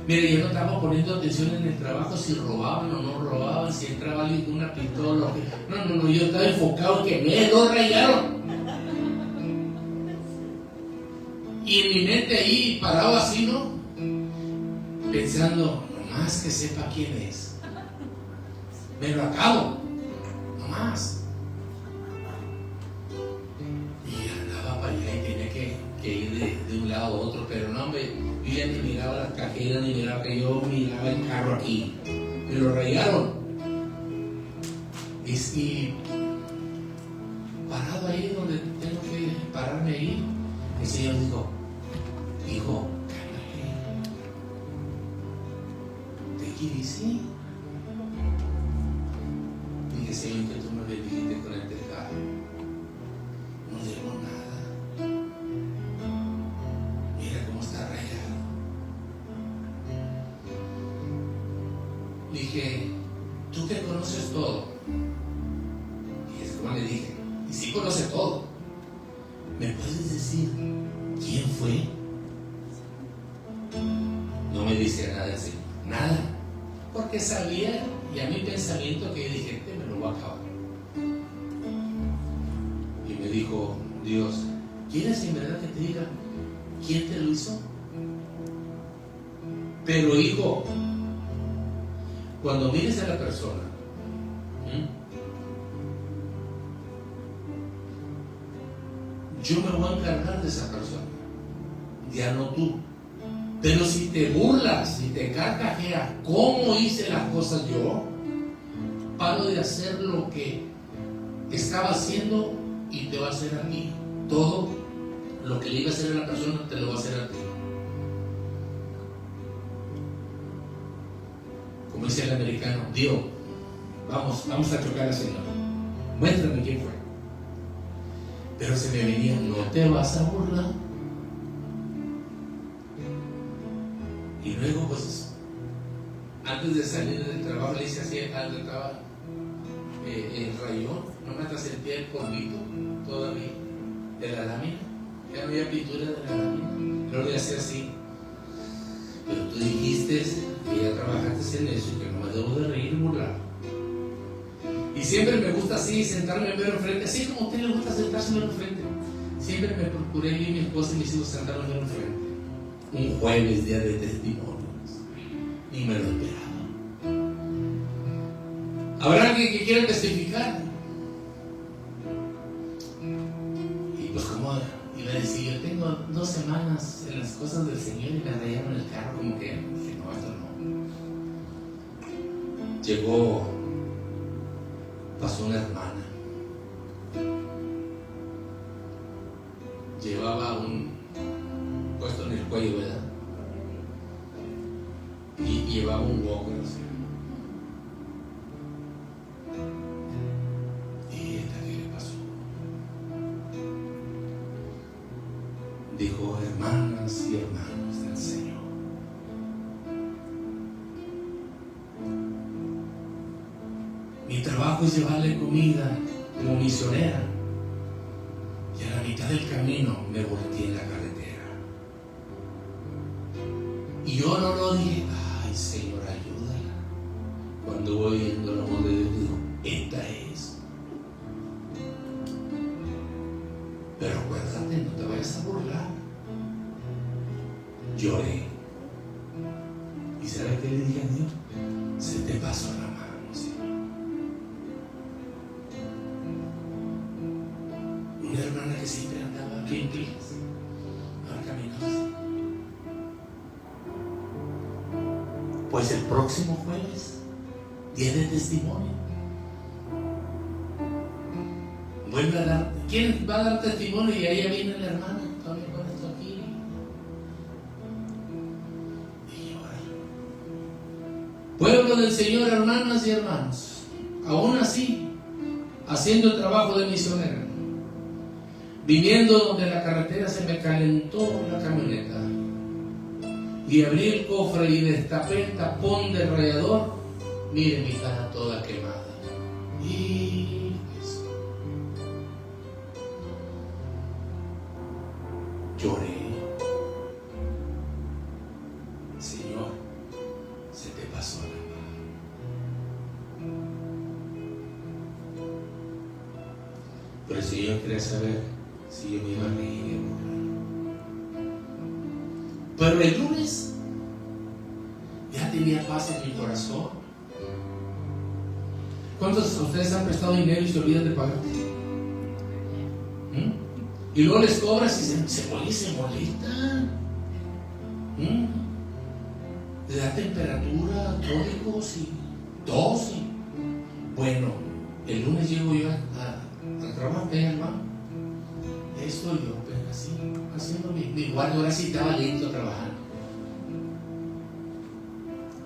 Mire, yo no estaba poniendo atención en el trabajo si robaban o no robaban, si entraba alguien con una pistola. No, yo estaba enfocado en que me lo rayaron. Y en mi mente ahí, parado así, ¿no? pensando, nomás que sepa quién es, me lo acabo, nomás. Y andaba para allá y tenía que ir de un lado a otro, pero no, hombre, yo ya ni miraba las cajeras, ni miraba, que yo miraba el carro aquí. Me lo rayaron. Y parado ahí donde tengo que pararme ahí, el Señor dijo, hijo, cálmate. ¿Te quieres sí? Dije, Señor, que tú me bendijiste con este carro. No debo nada. Mira cómo está rayado. Dije, tú que conoces todo. Y es como le dije, y sí conoce todo. ¿Me puedes decir quién fue? No me dice nada así, nada. Porque sabía, y a mi pensamiento que yo dije, me lo voy a acabar. Y me dijo Dios, ¿quieres en verdad que te diga quién te lo hizo? Pero hijo, cuando mires a la persona, yo me voy a encargar de esa persona, ya no tú. Pero si te burlas, si te carcajeas, ¿cómo hice las cosas yo? Paro de hacer lo que estaba haciendo y te va a hacer a ti. Todo lo que le iba a hacer a la persona te lo va a hacer a ti. Como dice el americano, Dios, vamos a chocar al Señor. Muéstrame quién fue. Pero se me venía, no te vas a burlar. Y luego, pues, antes de salir del trabajo, le hice así al del trabajo, el rayón, no me hasta sentía el polvito todavía de la lámina. Ya no había pintura de la lámina. Luego le hacía así. Pero tú dijiste que ya trabajaste en eso y que no me debo de reír y burlar. Y siempre me gusta así, sentarme mero enfrente, así como a usted le gusta sentarse mero enfrente. Siempre me procuré y mi esposa y mis hijos sentarme mero enfrente. Un jueves, día de testimonios, y me lo esperaba. Habrá que quieran testificar. Y pues como iba a decir, yo tengo 2 semanas en las cosas del Señor y me rayaron el carro, como que dije, no, esto no. Llegó, pasó una hermana. Llevaba un puesto en el cuello, ¿verdad? Y llevaba un walker así. ¿Y esta qué le pasó? Dijo, hermanas y hermanos del Señor, mi trabajo es llevarle comida como misionera. Y a la mitad del camino me volteé en la carretera. Y yo no lo dije, ay Señor, ayúdala. Cuando voy oyendo la voz de Dios, digo, esta es. Pero acuérdate, no te vayas a burlar. Lloré. ¿Y sabes qué le dije a Dios? Se te pasó la mano, Señor. Una hermana que siempre andaba bien pilas, ahora caminaba así. Pues el próximo jueves, día de testimonio, vuelve a dar. ¿Quién va a dar testimonio? Y ahí viene la hermana, todavía con esto aquí. Y llora. Pueblo del Señor, hermanas y hermanos, aún así, haciendo el trabajo de misionero, viniendo donde la carretera se me calentó la camioneta y abrí el cofre y destapé el tapón del radiador. Mire mi cara toda quemada. Y eso. Lloré. Señor, se te pasó la mano. Pero el Señor quería saber si yo me iba a reír. Pero el lunes tenía paz en mi corazón. ¿Cuántos de ustedes han prestado dinero y se olvidan de pagar? Y luego les cobras y se molestan. Le da temperatura, cólicos y tos. Bueno, el lunes llego yo al trabajo, hermano. Estoy yo, pues, así, haciendo mi guardia. Ahora sí estaba listo trabajando.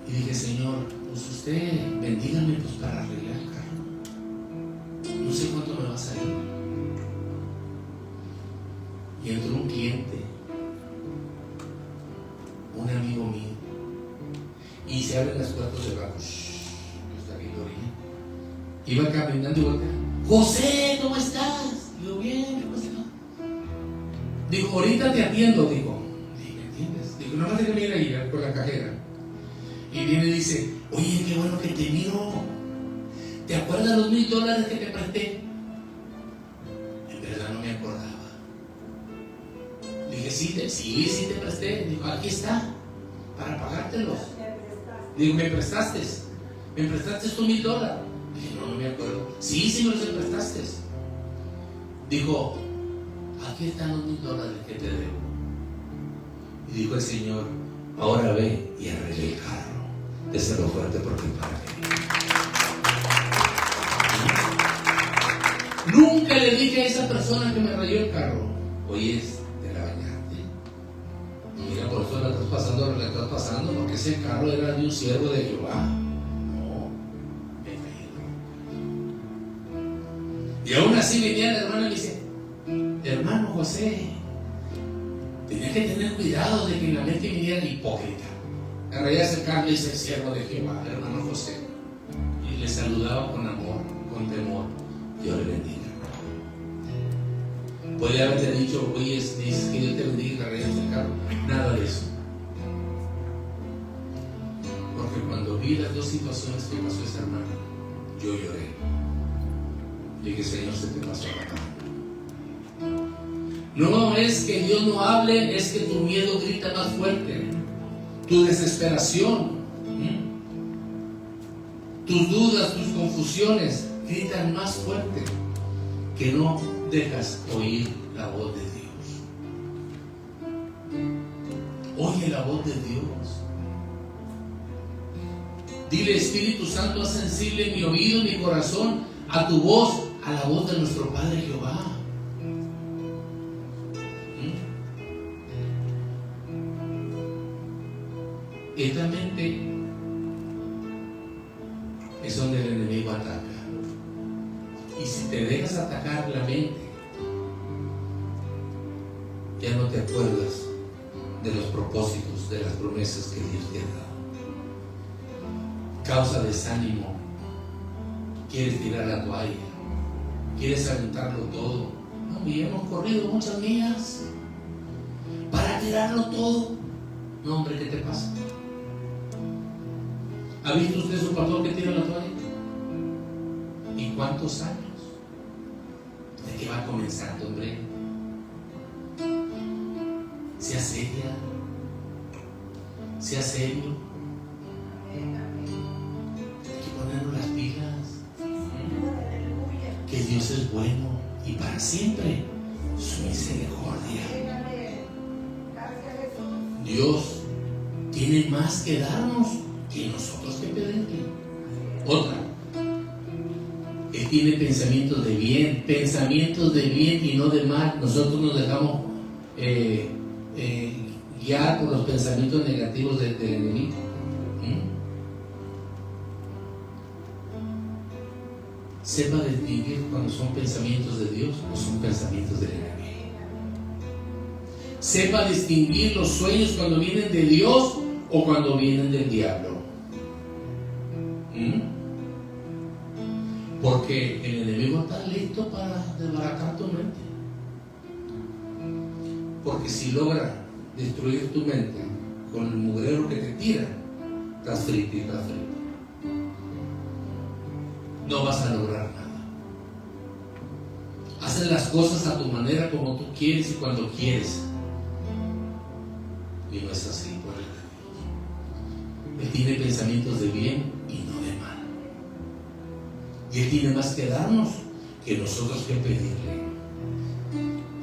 Y dije, Señor, pues usted bendígame pues para arreglar el carro. No sé cuánto me va a salir. Y entró un cliente, un amigo mío, y se abren las puertas del banco. Está aquí la orilla. Iba caminando y voltea. José, ¿cómo estás? Digo, bien, ¿cómo estás? Digo, ahorita te atiendo, digo. ¿Me entiendes? Digo, no más que me ir ahí con la cajera. Y viene y dice, oye, qué bueno que te miro. ¿Te acuerdas los $1,000 que te presté? En verdad no me acordaba. Dije, sí te presté. Digo, aquí está, para pagártelos. Digo, ¿me prestaste tú $1,000? Dije, no me acuerdo. Sí me los prestaste. Dijo, aquí están los $1,000 que te debo. Y dijo el Señor, ahora ve y arregle el carro. Déselo fuerte porque para qué. Nunca le dije a esa persona que me rayó el carro, oye, te la bañaste. Mira, por eso la estás pasando, porque ese carro era de un siervo de Jehová. No, me caí. Y aún así venía la hermana y me dice, hermano José, tenía que tener cuidado de que en la mente viniera hipócrita. En realidad acercarme y dice, siervo de Jehová, hermano José. Y le saludaba con amor, con temor. Dios le bendiga. Podría haberte dicho, oye, dices que Dios te bendiga y que arregles el carro. Nada de eso. Porque cuando vi las dos situaciones que pasó esa hermana, yo lloré. Dije, Señor, se te pasó la mano. No es que Dios no hable, es que tu miedo grita más fuerte. Tu desesperación, tus dudas, tus confusiones gritan más fuerte, que no dejas oír la voz de Dios. Oye la voz de Dios. Dile, Espíritu Santo, haz sensible mi oído y mi corazón a tu voz, a la voz de nuestro Padre Jehová. Esta mente es donde el enemigo ataca. Y si te dejas atacar la mente, ya no te acuerdas de los propósitos, de las promesas que Dios te ha dado. Causa desánimo. Quieres tirar la toalla. Quieres aventarlo todo. No, y hemos corrido muchas millas para tirarlo todo. No, hombre, ¿qué te pasa? ¿Ha visto usted su pastor que tira la toalla? ¿Y cuántos años? ¿De qué va comenzando, hombre? Sea seria, sea serio. Hay que ponernos las pilas. Que Dios es bueno y para siempre su misericordia. Dios tiene más que darnos que nosotros que pedirle. Otra, Él tiene pensamientos de bien y no de mal. Nosotros nos dejamos guiar por los pensamientos negativos del enemigo. Sepa distinguir cuando son pensamientos de Dios o son pensamientos del enemigo. Sepa distinguir los sueños cuando vienen de Dios o cuando vienen del diablo. Porque el enemigo está listo para desbaratar tu mente. Porque si logra destruir tu mente con el mugrero que te tira, estás frito. No vas a lograr nada. Haces las cosas a tu manera, como tú quieres y cuando quieres. Y no es así. tiene pensamientos de bien y no de mal. Y Él tiene más que darnos que nosotros que pedirle.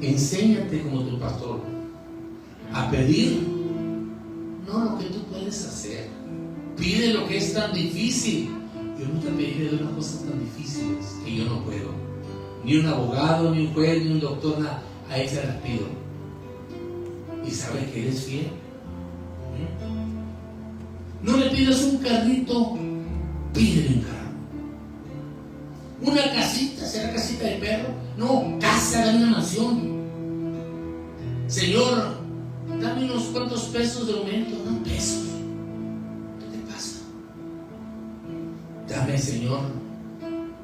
Enséñate como tu pastor a pedir no lo que tú puedes hacer. Pide lo que es tan difícil. Yo no te pediré de unas cosas tan difíciles que yo no puedo. Ni un abogado, ni un juez, ni un doctor, nada. A Él se las pido. Y sabe que eres fiel. No le pidas un carrito, pídele un carro. Una casita, ¿será casita de perro? No, casa de una mansión. Señor, dame unos cuantos pesos de aumento. No, pesos. ¿Qué te pasa? Dame, Señor,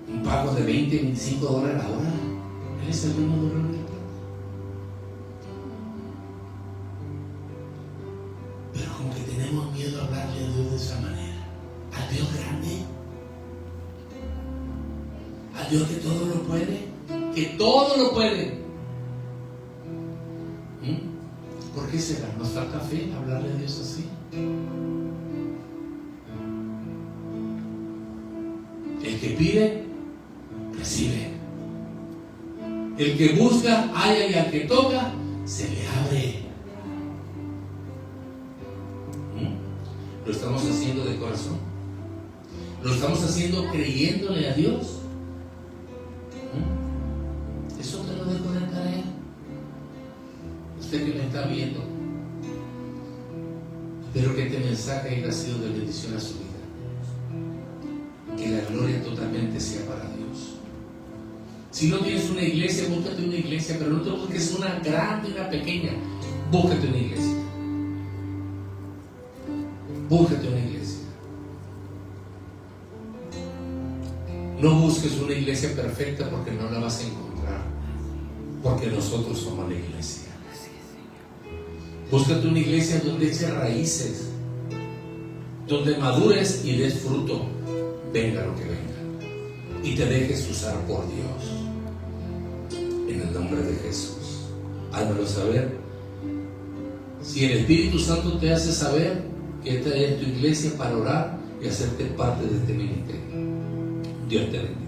un pago de $20, $25 la hora. Él es el mismo dolor de plata. Pero como que tenemos miedo a hablarle a Dios de esa manera. Al Dios grande. Al Dios que todo lo puede. Que todo lo puede. ¿Por qué será? ¿Nos falta fe hablarle a Dios así? El que pide, recibe. El que busca, halla, y al que toca, se le abre. ¿Lo estamos haciendo de corazón? ¿Lo estamos haciendo creyéndole a Dios? Eso te lo dejo de tarea. Usted que me está viendo, espero que este mensaje haya sido de bendición a su vida. Que la gloria totalmente sea para Dios. Si no tienes una iglesia, búscate una iglesia, pero no te busques una grande y una pequeña. Búscate una iglesia. Búscate una iglesia. No busques una iglesia perfecta porque no la vas a encontrar. Porque nosotros somos la iglesia. Búscate una iglesia donde eches raíces, donde madures y des fruto, venga lo que venga, y te dejes usar por Dios. En el nombre de Jesús, házmelo saber. Si el Espíritu Santo te hace saber que esta es tu iglesia para orar y hacerte parte de este ministerio, Dios te bendiga.